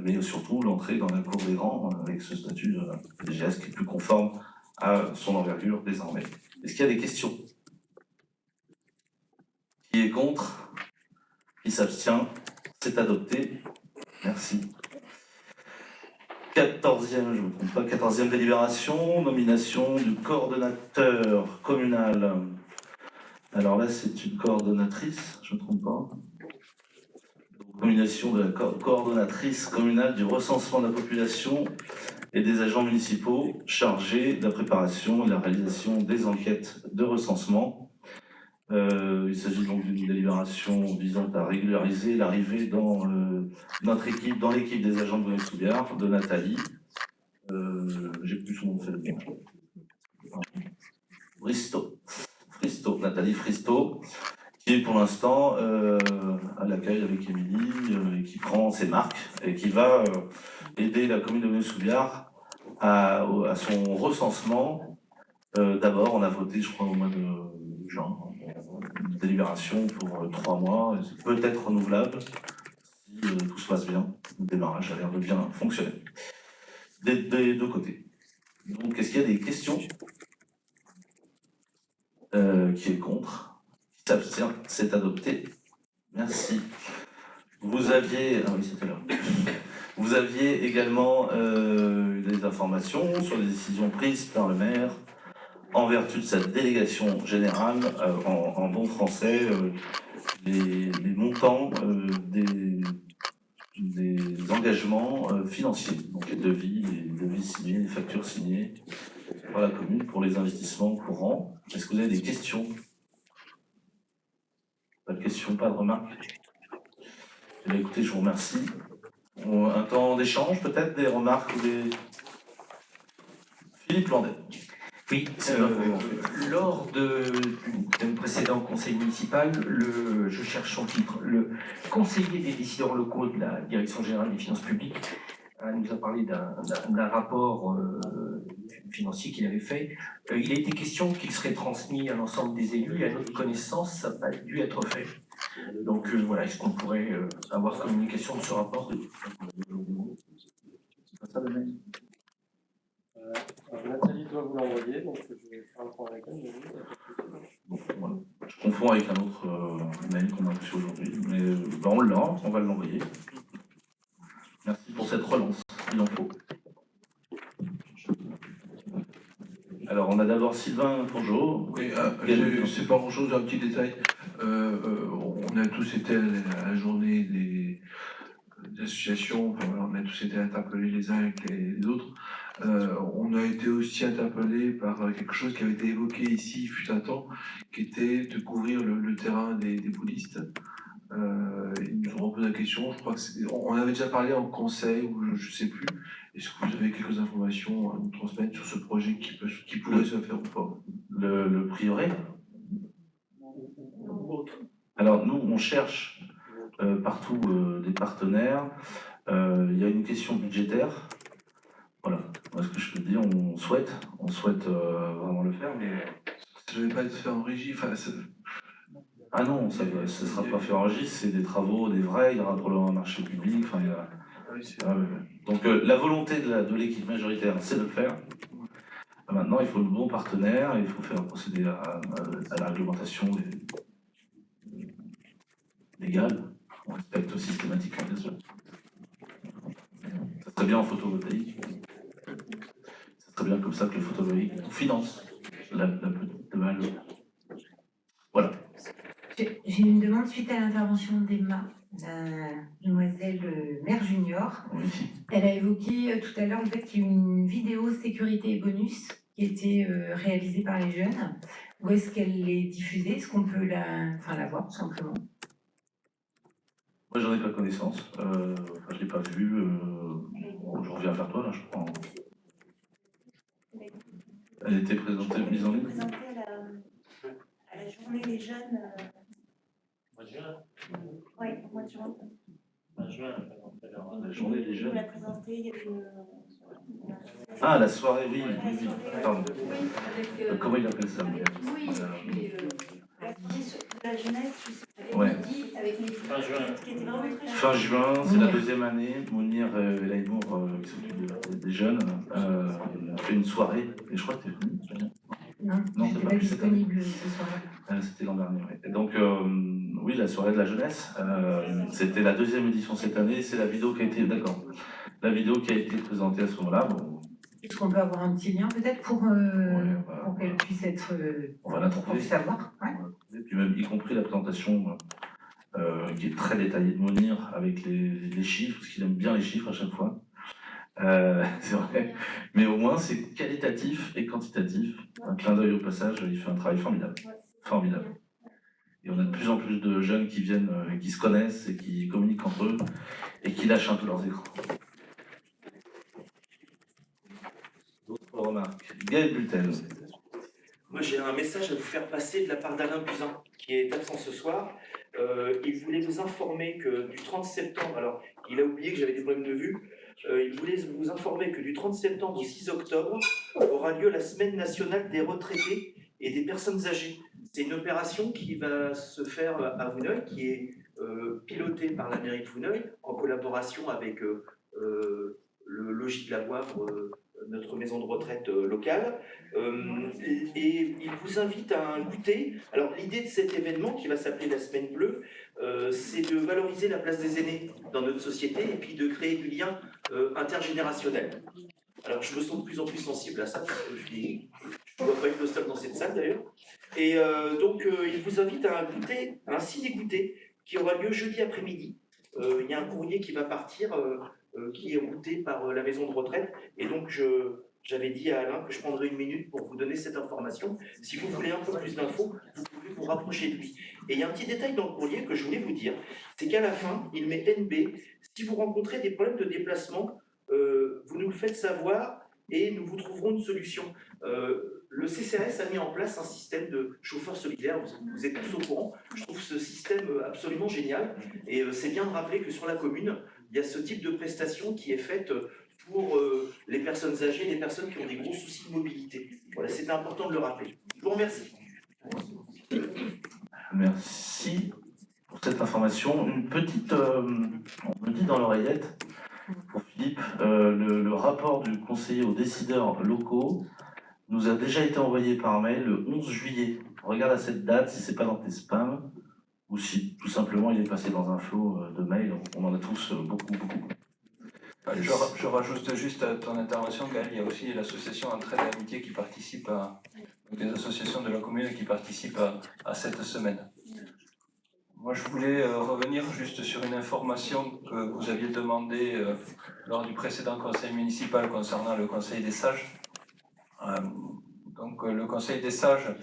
Mais surtout, l'entrée dans la cour des grands avec ce statut de DGS qui est plus conforme à son envergure désormais. Est-ce qu'il y a des questions? Qui est contre? Qui s'abstient? C'est adopté. Merci. 14e, je ne me trompe pas, 14e délibération, nomination du coordonnateur communal. Alors là, c'est une coordonnatrice, je ne me trompe pas. Nomination de la coordonnatrice communale du recensement de la population et des agents municipaux chargés de la préparation et de la réalisation des enquêtes de recensement. Il s'agit donc d'une délibération visant à régulariser l'arrivée dans notre équipe, dans l'équipe des agents de Venay-sous-Biard, de Nathalie. J'ai plus son nom de famille. Nathalie Fristo, qui est pour l'instant à l'accueil avec Émilie, et qui prend ses marques et qui va aider la commune de Venay-sous-Biard à son recensement. D'abord, on a voté, je crois, au mois de juin, une délibération pour 3 mois, peut-être renouvelable, si tout se passe bien. Le démarrage a l'air de bien fonctionner. Des deux côtés. Donc, est-ce qu'il y a des questions? Qui est contre? Qui s'abstient? C'est adopté. Merci. Vous aviez... Ah oui, c'était là. Vous aviez également des informations sur les décisions prises par le maire en vertu de sa délégation générale, en bon français, les montants des engagements financiers, donc les devis signés, les factures signées par la commune pour les investissements courants. Est-ce que vous avez des questions? Pas de questions, pas de remarques? Eh bien, écoutez, je vous remercie. Un temps d'échange, peut-être, des remarques ou des... Philippe Landais. Oui, lors d'un précédent conseil municipal, je cherche son titre, le conseiller des décideurs locaux de la Direction générale des finances publiques nous a parlé d'un rapport financier qu'il avait fait. Il a été question qu'il serait transmis à l'ensemble des élus et à notre connaissance, ça n'a pas dû être fait. Donc voilà, est-ce qu'on pourrait avoir communication de ce rapport? Nathalie doit vous l'envoyer, donc je vais faire un point avec elle. Bon, voilà. Je confonds avec un autre mail qu'on a reçu aujourd'hui, mais on l'a, on va l'envoyer. Merci pour cette relance, il en faut. Alors, on a d'abord Sylvain Pongeot. Oui, c'est pas grand-chose, un petit détail. On a tous été à la journée des associations, enfin, voilà, on a tous été interpellés les uns avec les autres. On a été aussi interpellés par quelque chose qui avait été évoqué ici, fut un temps, qui était de couvrir le terrain des bouddhistes. Ils nous ont reposé la question, je crois que on avait déjà parlé en conseil, ou je ne sais plus. Est-ce que vous avez quelques informations à nous transmettre sur ce projet qui pourrait se faire ou pas? Le prieuré? Alors nous, on cherche partout des partenaires. Il y a une question budgétaire. Voilà, moi, ce que je peux dire, on souhaite vraiment le faire, mais... Ça ne devait pas être fait en régie, enfin... Ah non, ça ne sera pas fait en régie, c'est des travaux, des vrais, il y aura probablement un marché public, enfin il y a... Donc la volonté de l'équipe majoritaire, c'est de le faire. Maintenant, il faut le bon partenaire, il faut faire procéder à la réglementation légale. On respecte systématiquement, bien sûr. Ça serait bien en photovoltaïque. Ça serait bien comme ça que le photovoltaïque finance la mal. Voilà. J'ai une demande suite à l'intervention d'Emma, demoiselle Mère Junior. Oui. Elle a évoqué tout à l'heure en fait qu'il y a une vidéo sécurité et bonus qui a été réalisée par les jeunes. Où est-ce qu'elle est diffusée? Est-ce qu'on peut la voir tout simplement? Moi, j'en ai pas connaissance. Je l'ai pas vu. Je reviens vers toi là, je crois. Elle était présentée, mise en ligne. Présentée à la journée des jeunes. Mois de juin. Oui, au mois de juin. En juin, la journée des jeunes. On l'a présentée, il y avait une... Ah, la soirée, oui. Pardon. Comment il appelle ça? Oui, la jeunesse, je sais pas, ouais. Avec les fin juin. Fin juin, c'est la deuxième année. Mounir et Laïmour, qui s'occupent des jeunes, ont fait une soirée. Et je crois que tu es venu. Non, c'était pas disponible ce soir. C'était l'an dernier, oui. Et donc, oui, la soirée de la jeunesse, c'était la deuxième édition cette année. C'est la vidéo qui a été, d'accord, la vidéo qui a été présentée à ce moment-là. Bon. Est-ce qu'on peut avoir un petit lien peut-être pour qu'elle puisse être, on va la pour qu'on puisse savoir. Ouais. Et puis même, y compris la présentation qui est très détaillée de Mounir avec les chiffres, parce qu'il aime bien les chiffres à chaque fois. C'est vrai, mais au moins c'est qualitatif et quantitatif. Un clin d'œil au passage, il fait un travail formidable. Formidable. Et on a de plus en plus de jeunes qui viennent, qui se connaissent et qui communiquent entre eux et qui lâchent un peu leurs écrans. D'autres remarques? Gaël Bultel. Moi j'ai un message à vous faire passer de la part d'Alain Buzyn, qui est absent ce soir. Il voulait vous informer que du 30 septembre, alors il a oublié que j'avais des problèmes de vue, il voulait vous informer que du 30 septembre au 6 octobre aura lieu la semaine nationale des retraités et des personnes âgées. C'est une opération qui va se faire à Vouneuil, qui est pilotée par la mairie de Vouneuil en collaboration avec le logis de la Wavre, notre maison de retraite locale. Et il vous invite à un goûter. Alors l'idée de cet événement qui va s'appeler la Semaine Bleue, c'est de valoriser la place des aînés dans notre société et puis de créer du lien intergénérationnel. Alors je me sens de plus en plus sensible à ça parce que je ne vois pas une postale dans cette salle d'ailleurs. Et donc il vous invite à un ciné-goûter qui aura lieu jeudi après-midi. Il y a un courrier qui va partir qui est routé par la maison de retraite et donc j'avais dit à Alain que je prendrais une minute pour vous donner cette information. Si vous voulez un peu plus d'infos, vous pouvez vous rapprocher de lui. Et il y a un petit détail dans le courrier que je voulais vous dire, c'est qu'à la fin, il met NB. Si vous rencontrez des problèmes de déplacement, vous nous le faites savoir et nous vous trouverons une solution. Le CCAS a mis en place un système de chauffeurs solidaires, vous êtes tous au courant. Je trouve ce système absolument génial et c'est bien de rappeler que sur la commune, il y a ce type de prestation qui est faite pour les personnes âgées, les personnes qui ont des gros soucis de mobilité. Voilà, c'est important de le rappeler. Je vous remercie. Merci pour cette information. Une petite, on me dit dans l'oreillette, pour Philippe, le rapport du conseiller aux décideurs locaux nous a déjà été envoyé par mail le 11 juillet. Regarde à cette date si c'est pas dans tes spams ou si tout simplement il est passé dans un flot de mails. On en a tous beaucoup. Je rajoute juste à ton intervention, Gaël, il y a aussi l'association Entraide et Amitié qui participe des associations de la commune qui participent à cette semaine. Moi, je voulais revenir juste sur une information que vous aviez demandée lors du précédent conseil municipal concernant le conseil des sages. Donc, le conseil des sages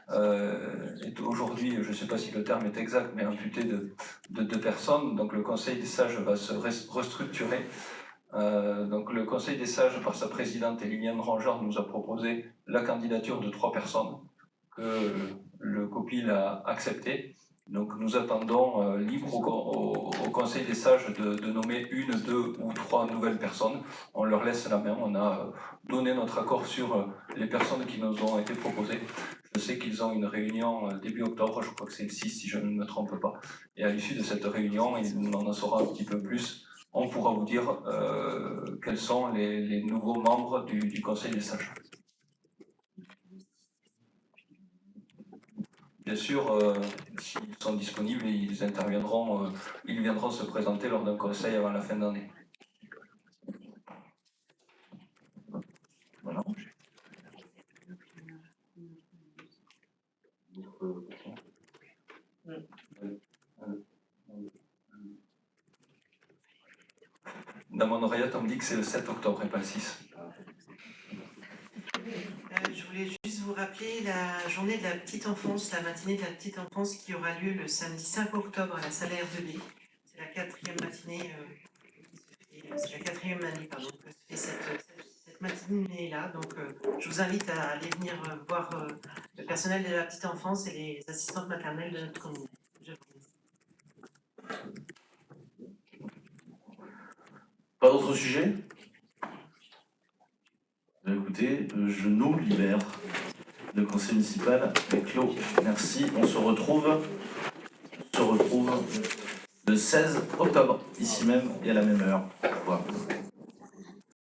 est aujourd'hui, je ne sais pas si le terme est exact, mais amputé de 2 personnes. Donc, le conseil des sages va se restructurer. Donc, le conseil des sages, par sa présidente Liliane Rangard, nous a proposé la candidature de 3 personnes que le COPIL a acceptée. Donc nous attendons libre au Conseil des sages de nommer 1, 2 ou 3 nouvelles personnes. On leur laisse la main, on a donné notre accord sur les personnes qui nous ont été proposées. Je sais qu'ils ont une réunion début octobre, je crois que c'est le 6 si je ne me trompe pas. Et à l'issue de cette réunion, on en saura un petit peu plus. On pourra vous dire quels sont les nouveaux membres du Conseil des sages. Bien sûr, s'ils sont disponibles, ils viendront se présenter lors d'un conseil avant la fin d'année. Voilà. Dans mon oreillette, on me dit que c'est le 7 octobre et pas le 6. Je voulais juste vous rappeler la journée de la petite enfance, la matinée de la petite enfance qui aura lieu le samedi 5 octobre à la salle R2B. C'est la 4e matinée, c'est la 4e année pardon, que se fait cette matinée-là. Donc je vous invite à aller venir voir le personnel de la petite enfance et les assistantes maternelles de notre commune. Je vous remercie. Pas d'autres sujets ? Écoutez, je nous libère. Le conseil municipal est clos. Merci. On se retrouve le 16 octobre, ici même et à la même heure. Au revoir.